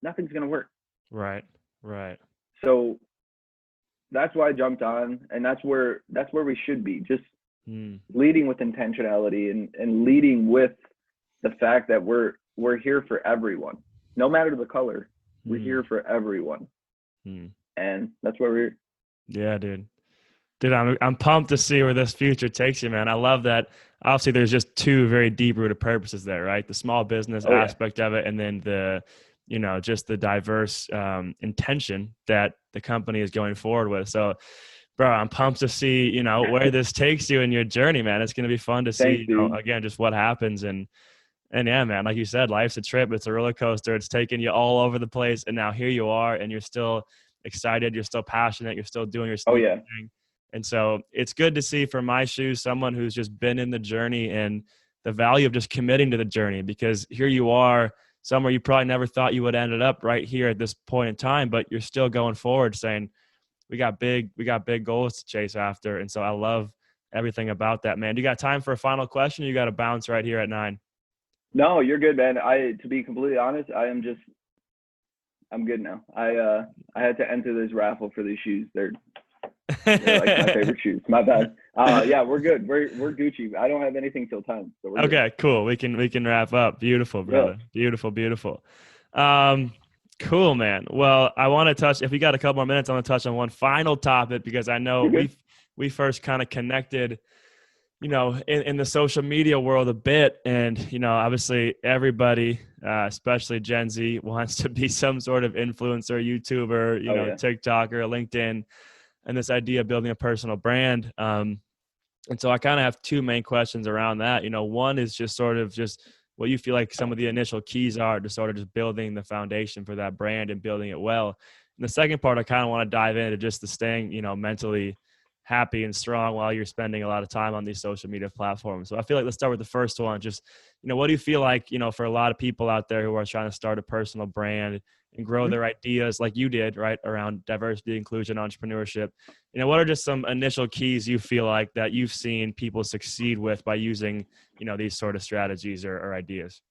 nothing's going to work. Right. So that's why I jumped on, and that's where we should be, just leading with intentionality and leading with the fact that we're here for everyone, no matter the color. We're here for everyone, and that's where we're. Yeah, dude, I'm pumped to see where this future takes you, man. I love that. Obviously, there's just two very deep-rooted purposes there, right? The small business aspect of it, and then the just the diverse intention that the company is going forward with. So, bro, I'm pumped to see, where this takes you in your journey, man. It's going to be fun to see, again, just what happens. And yeah, man, like you said, life's a trip. It's a roller coaster. It's taking you all over the place. And now here you are, and you're still excited. You're still passionate. You're still doing your thing. And so it's good to see, from my shoes, someone who's just been in the journey and the value of just committing to the journey, because here you are, somewhere you probably never thought you would end up right here at this point in time, but you're still going forward saying, we got big goals to chase after. And so I love everything about that, man. Do you got time for a final question? Or you got to bounce right here at 9? No, you're good, man. To be completely honest, I'm good now. I had to enter this raffle for these shoes. They're like my favorite shoes. My bad. Yeah, we're good. We're Gucci. I don't have anything till 10. So we're okay, good. Cool. We can wrap up. Beautiful, brother. Yeah. Beautiful. Cool, man. Well, I want to touch, if we got a couple more minutes, I want to touch on one final topic, because I know we first kind of connected in the social media world a bit. And, obviously everybody, especially Gen Z, wants to be some sort of influencer, YouTuber, TikToker, LinkedIn, and this idea of building a personal brand. And so I kind of have two main questions around that. One is just sort of just what you feel like some of the initial keys are to sort of just building the foundation for that brand and building it well. And the second part, I kind of want to dive into just the staying, mentally happy and strong while you're spending a lot of time on these social media platforms. So I feel like let's start with the first one. Just, what do you feel like, for a lot of people out there who are trying to start a personal brand and grow their ideas like you did, right, around diversity, inclusion, entrepreneurship? What are just some initial keys you feel like that you've seen people succeed with by using, these sort of strategies or ideas?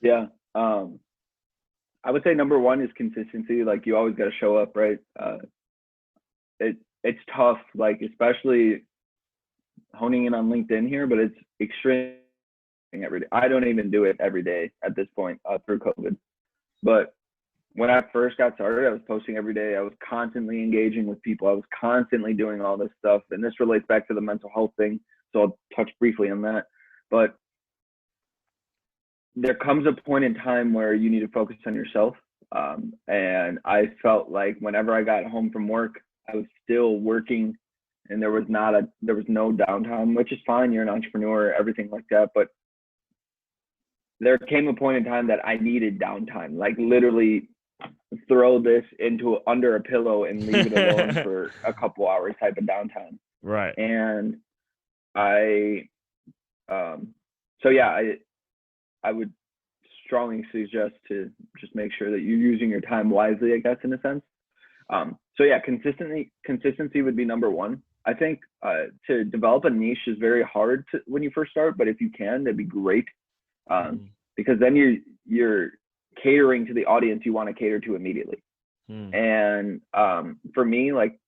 Yeah. I would say number one is consistency. Like, you always got to show up, right? It's tough, like, especially honing in on LinkedIn here, but it's extreme every day. I don't even do it every day at this point through COVID. But when I first got started, I was posting every day. I was constantly engaging with people. I was constantly doing all this stuff. And this relates back to the mental health thing. So I'll touch briefly on that. But there comes a point in time where you need to focus on yourself. And I felt like whenever I got home from work, I was still working, and there was no downtime, which is fine. You're an entrepreneur, everything like that. But there came a point in time that I needed downtime, like literally throw this under a pillow and leave it alone for a couple hours type of downtime. Right. And I would strongly suggest to just make sure that you're using your time wisely, I guess, in a sense. Consistency would be number one. I think to develop a niche is very hard when you first start, but if you can, that'd be great. Because then you're catering to the audience you want to cater to immediately. And for me, like,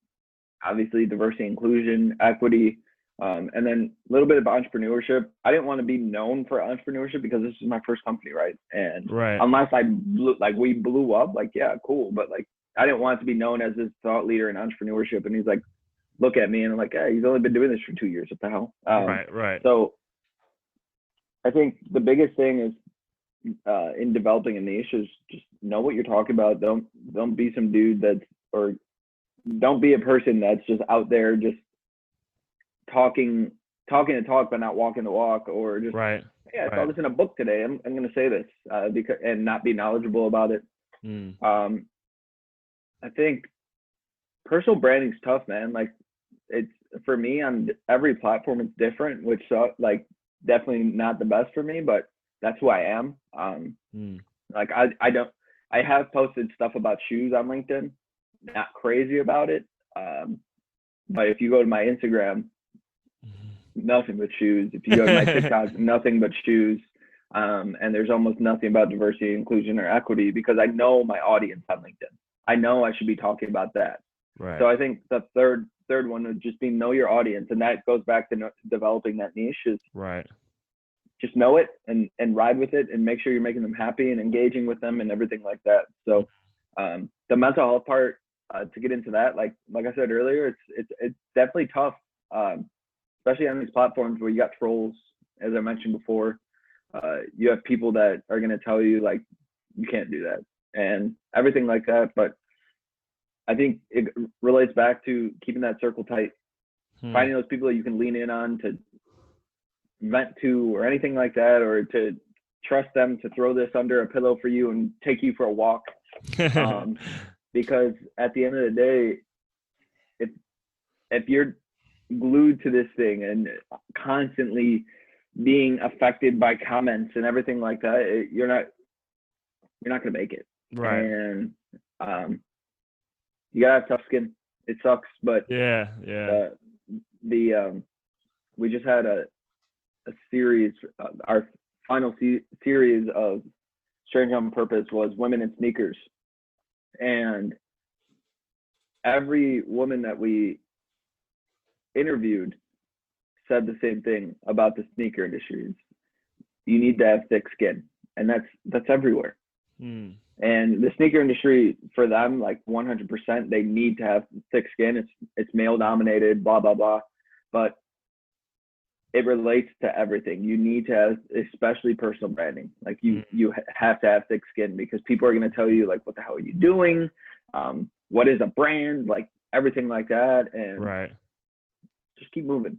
obviously diversity, inclusion, equity, and then a little bit of entrepreneurship. I didn't want to be known for entrepreneurship because this is my first company, right? And unless we blew up, like, yeah, cool, but like, I didn't want to be known as this thought leader in entrepreneurship. And he's like, look at me, and I'm like, hey, he's only been doing this for 2 years. What the hell? Right. So I think the biggest thing is in developing a niche is just know what you're talking about. Don't be some dude or don't be a person that's just out there just talking the talk but not walking the walk, or just I saw this in a book today. I'm going to say this because and not be knowledgeable about it. I think personal branding's tough, man. Like, it's, for me, on every platform it's different, which like definitely not the best for me, but that's who I am. Like, I have posted stuff about shoes on LinkedIn, not crazy about it. But if you go to my Instagram, nothing but shoes. If you go to my TikTok, nothing but shoes. And there's almost nothing about diversity, inclusion, or equity, because I know my audience on LinkedIn. I know I should be talking about that. Right. So I think the third one would just be know your audience. And that goes back to developing that niche is just know it and ride with it and make sure you're making them happy and engaging with them and everything like that. So the mental health part, to get into that, like I said earlier, it's definitely tough, especially on these platforms where you got trolls, as I mentioned before. You have people that are going to tell you, like, you can't do that and everything like that. But I think it relates back to keeping that circle tight, finding those people that you can lean in on to vent to or anything like that, or to trust them to throw this under a pillow for you and take you for a walk. Because at the end of the day, if you're glued to this thing and constantly being affected by comments and everything like that, you're not going to make it. Right. And you gotta have tough skin. It sucks, but we just had a series. Our final series of Strange on Purpose was women in sneakers, and every woman that we interviewed said the same thing about the sneaker industry. You need to have thick skin, and that's everywhere. And the sneaker industry, for them, like 100%, they need to have thick skin. It's male dominated, blah blah blah. But it relates to everything. You need to have, especially personal branding. Like you have to have thick skin, because people are going to tell you like, what the hell are you doing? What is a brand? Like everything like that. And Right. just keep moving.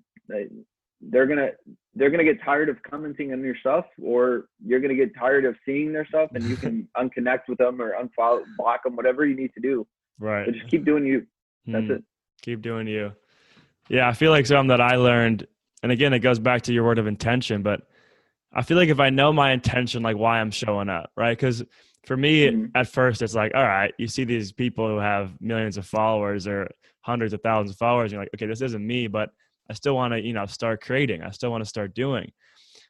They're gonna get tired of commenting on your stuff, or you're gonna get tired of seeing their stuff, and you can unconnect with them or unfollow, block them, whatever you need to do. Right. But just keep doing you. That's it. Keep doing you. Yeah, I feel like something that I learned, and again, it goes back to your word of intention, but I feel like if I know my intention, like why I'm showing up, right? Because for me, at first, it's like, all right, you see these people who have millions of followers or hundreds of thousands of followers, and you're like, okay, this isn't me, but I still want to, start creating. I still want to start doing.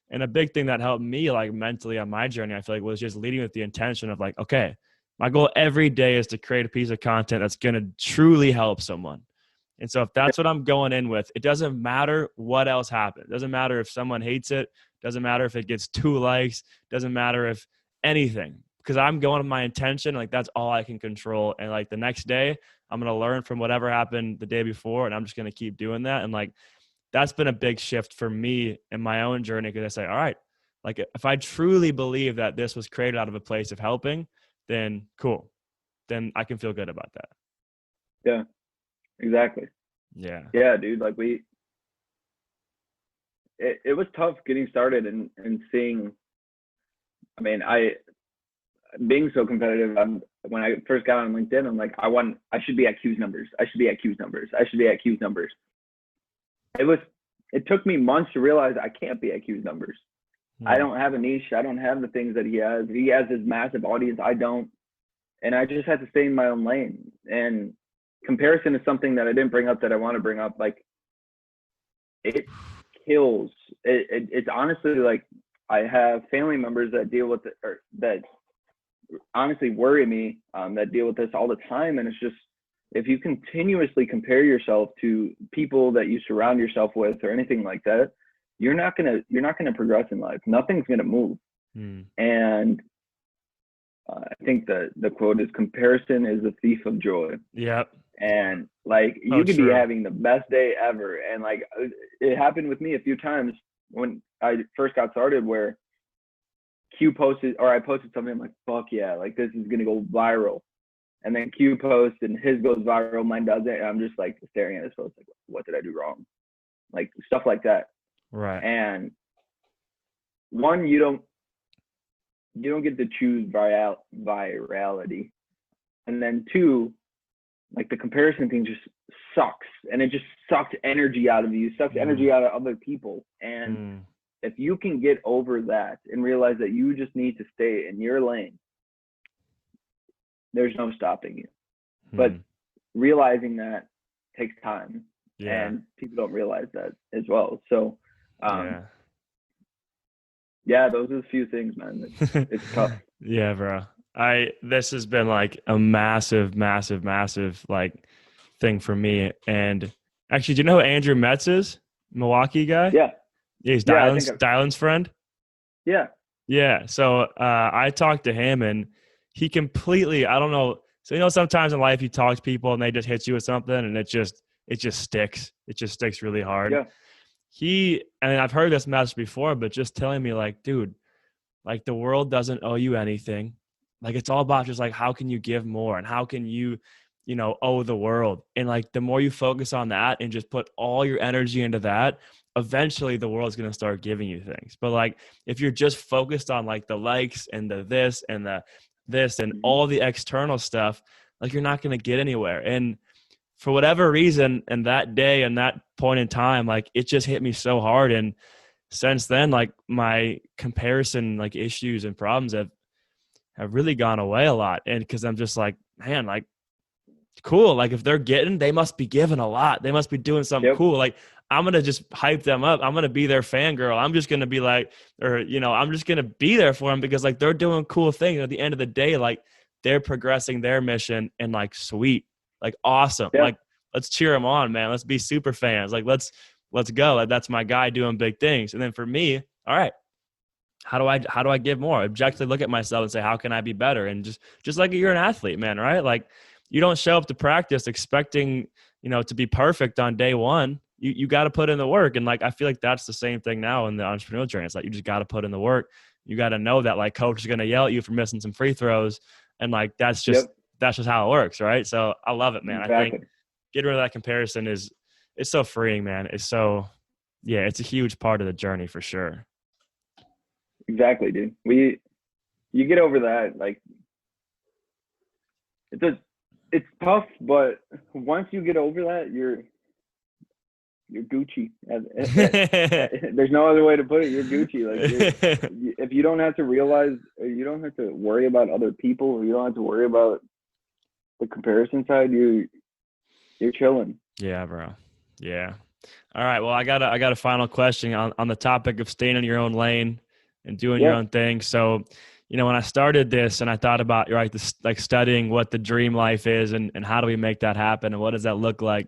And a big thing that helped me like mentally on my journey, I feel like, was just leading with the intention of like, okay, my goal every day is to create a piece of content that's going to truly help someone. And so if that's what I'm going in with, it doesn't matter what else happens. It doesn't matter if someone hates it. Doesn't matter if it gets 2 likes. Doesn't matter if anything, because I'm going with my intention. Like that's all I can control. And like the next day, I'm going to learn from whatever happened the day before. And I'm just going to keep doing that. And like, that's been a big shift for me in my own journey. Cause I say, all right, like if I truly believe that this was created out of a place of helping, then cool. Then I can feel good about that. Yeah, exactly. Yeah. Yeah, dude. Like it was tough getting started and seeing, I mean, being so competitive, when I first got on LinkedIn, I'm like, I should be at Q's numbers. I should be at Q's numbers. I should be at Q's numbers. It took me months to realize I can't be at Q's numbers. I don't have a niche. I don't have the things that he has. He has his massive audience. I don't. And I just had to stay in my own lane. And comparison is something that I didn't bring up that I want to bring up. Like it kills. It's honestly like, I have family members that deal with it, or that honestly worry me, that deal with this all the time. And it's just, if you continuously compare yourself to people that you surround yourself with or anything like that, you're not gonna progress in life. Nothing's gonna move. And I think the quote is, comparison is the thief of joy. Yep. And like you could be having the best day ever, and like it happened with me a few times when I first got started, where Q posted, or I posted something, I'm like, fuck yeah, like this is gonna go viral. And then Q posts and his goes viral, mine doesn't. And I'm just like staring at his post, like, what did I do wrong? Like stuff like that. Right. And one, you don't get to choose virality. And then two, like the comparison thing just sucks. And it just sucks energy out of you, sucks energy out of other people. And if you can get over that and realize that you just need to stay in your lane, there's no stopping you. But realizing that takes time. Yeah. And people don't realize that as well. So yeah, those are the few things, man. It's tough. Yeah, bro. This has been like a massive like thing for me. And actually, do you know who Andrew Metz is? Milwaukee guy? Yeah. He's Dylan's friend. Yeah. Yeah. So I talked to him, and he completely, I don't know. So, sometimes in life you talk to people and they just hit you with something and it just sticks. It just sticks really hard. Yeah. And I've heard this message before, but just telling me like, dude, like the world doesn't owe you anything. Like it's all about just like, how can you give more and how can you, owe the world? And like, the more you focus on that and just put all your energy into that, eventually the world's going to start giving you things. But like, if you're just focused on like the likes and the this and the this and all the external stuff, like you're not going to get anywhere. And for whatever reason, and that day and that point in time, like it just hit me so hard. And since then, like my comparison, like issues and problems have really gone away a lot. And cause I'm just like, man, like cool. Like if they're getting, they must be giving a lot. They must be doing something cool. Like I'm going to just hype them up. I'm going to be their fangirl. I'm just going to be like, or, I'm just going to be there for them because like they're doing cool things. At the end of the day, like they're progressing their mission and like, sweet, like awesome. Yeah. Like, let's cheer them on, man. Let's be super fans. Like, let's go. Like, that's my guy doing big things. And then for me, all right, how do I give more? Objectively look at myself and say, how can I be better? And just like you're an athlete, man, right? Like you don't show up to practice expecting, to be perfect on day one. you got to put in the work. And like, I feel like that's the same thing now in the entrepreneurial journey. It's like, you just got to put in the work. You got to know that like coach is going to yell at you for missing some free throws. And like, that's just how it works. Right. So I love it, man. Exactly. I think getting rid of that comparison it's so freeing, man. It's a huge part of the journey for sure. Exactly, dude. You get over that, like it's tough, but once you get over that, you're Gucci. There's no other way to put it. You're Gucci. Like if you don't have to realize, you don't have to worry about other people, or you don't have to worry about the comparison side, you're chilling. Yeah, bro. Yeah. All right. Well, I got a final question on the topic of staying in your own lane and doing your own thing. So, when I started this and I thought about, like studying what the dream life is and how do we make that happen and what does that look like?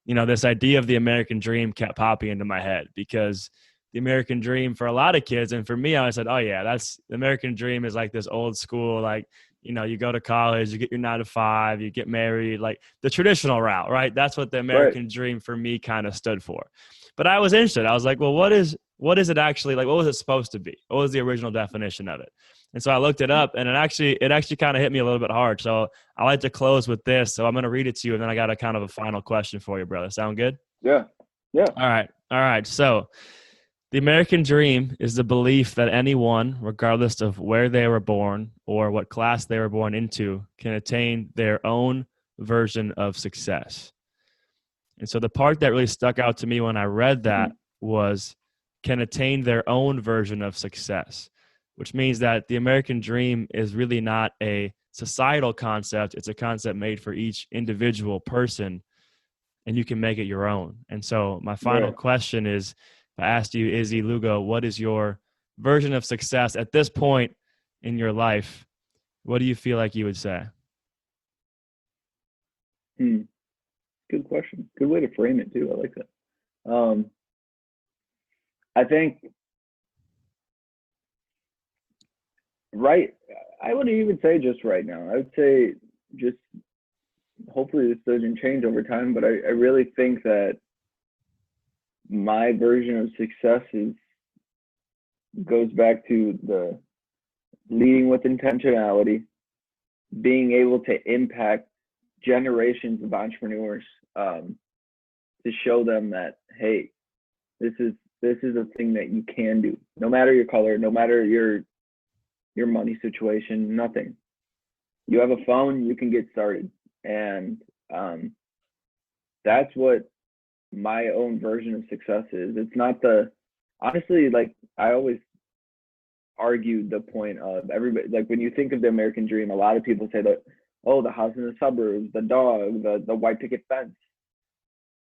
This idea of the American dream kept popping into my head, because the American dream for a lot of kids, and for me, I said, oh yeah, that's the American dream is like this old school, like, you go to college, you get your 9 to 5, you get married, like the traditional route, right? That's what the American dream for me kind of stood for. But I was interested. I was like, well, what is it actually like? What was it supposed to be? What was the original definition of it? And so I looked it up, and it actually kind of hit me a little bit hard. So I like to close with this. So I'm going to read it to you, and then I got a kind of a final question for you, brother. Sound good? Yeah. Yeah. All right. So the American dream is the belief that anyone, regardless of where they were born or what class they were born into, can attain their own version of success. And so the part that really stuck out to me when I read that was can attain their own version of success, which means that the American dream is really not a societal concept. It's a concept made for each individual person, and you can make it your own. And so my final question is, if I asked you, Izzy, Lugo, what is your version of success at this point in your life? What do you feel like you would say? Good question. Good way to frame it too. I like that. I think I wouldn't even say just right now. I would say just hopefully this doesn't change over time, but I really think that my version of success goes back to the leading with intentionality, being able to impact generations of entrepreneurs, to show them that, hey, this is a thing that you can do, no matter your color, no matter your money situation, nothing. You have a phone, you can get started. And that's what my own version of success is. It's not honestly, like I always argued the point of everybody, like when you think of the American dream, a lot of people say that, oh, the house in the suburbs, the dog, the white picket fence.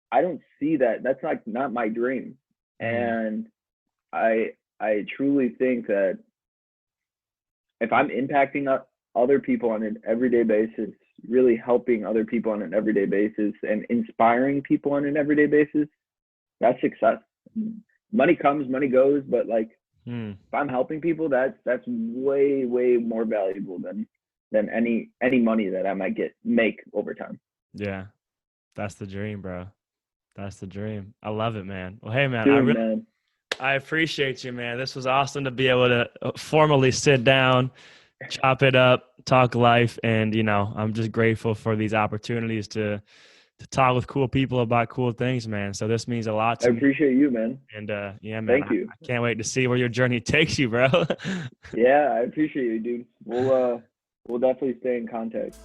I don't see that. That's not my dream. And I truly think that if I'm impacting other people on an everyday basis, really helping other people on an everyday basis and inspiring people on an everyday basis, that's success. Money comes, money goes, but like if I'm helping people, that's way, way more valuable than any money that I might make over time. Yeah. That's the dream, bro. That's the dream. I love it, man. Well, hey, man, Dude, I appreciate you, man. This was awesome to be able to formally sit down, chop it up, talk life. And, I'm just grateful for these opportunities to talk with cool people about cool things, man. So this means a lot to me. I appreciate you, man. And yeah, man, thank you. I can't wait to see where your journey takes you, bro. Yeah, I appreciate you, dude. We'll definitely stay in contact.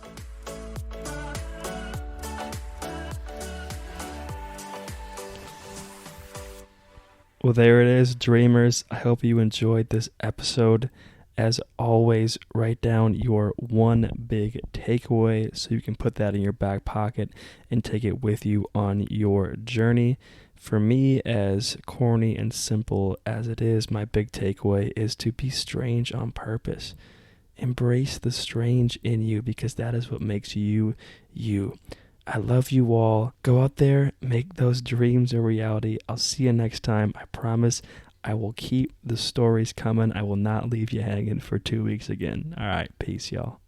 Well, there it is, dreamers. I hope you enjoyed this episode. As always, write down your one big takeaway so you can put that in your back pocket and take it with you on your journey. For me, as corny and simple as it is, my big takeaway is to be strange on purpose. Embrace the strange in you, because that is what makes you, you. I love you all. Go out there, make those dreams a reality. I'll see you next time. I promise I will keep the stories coming. I will not leave you hanging for 2 weeks again. All right, peace, y'all.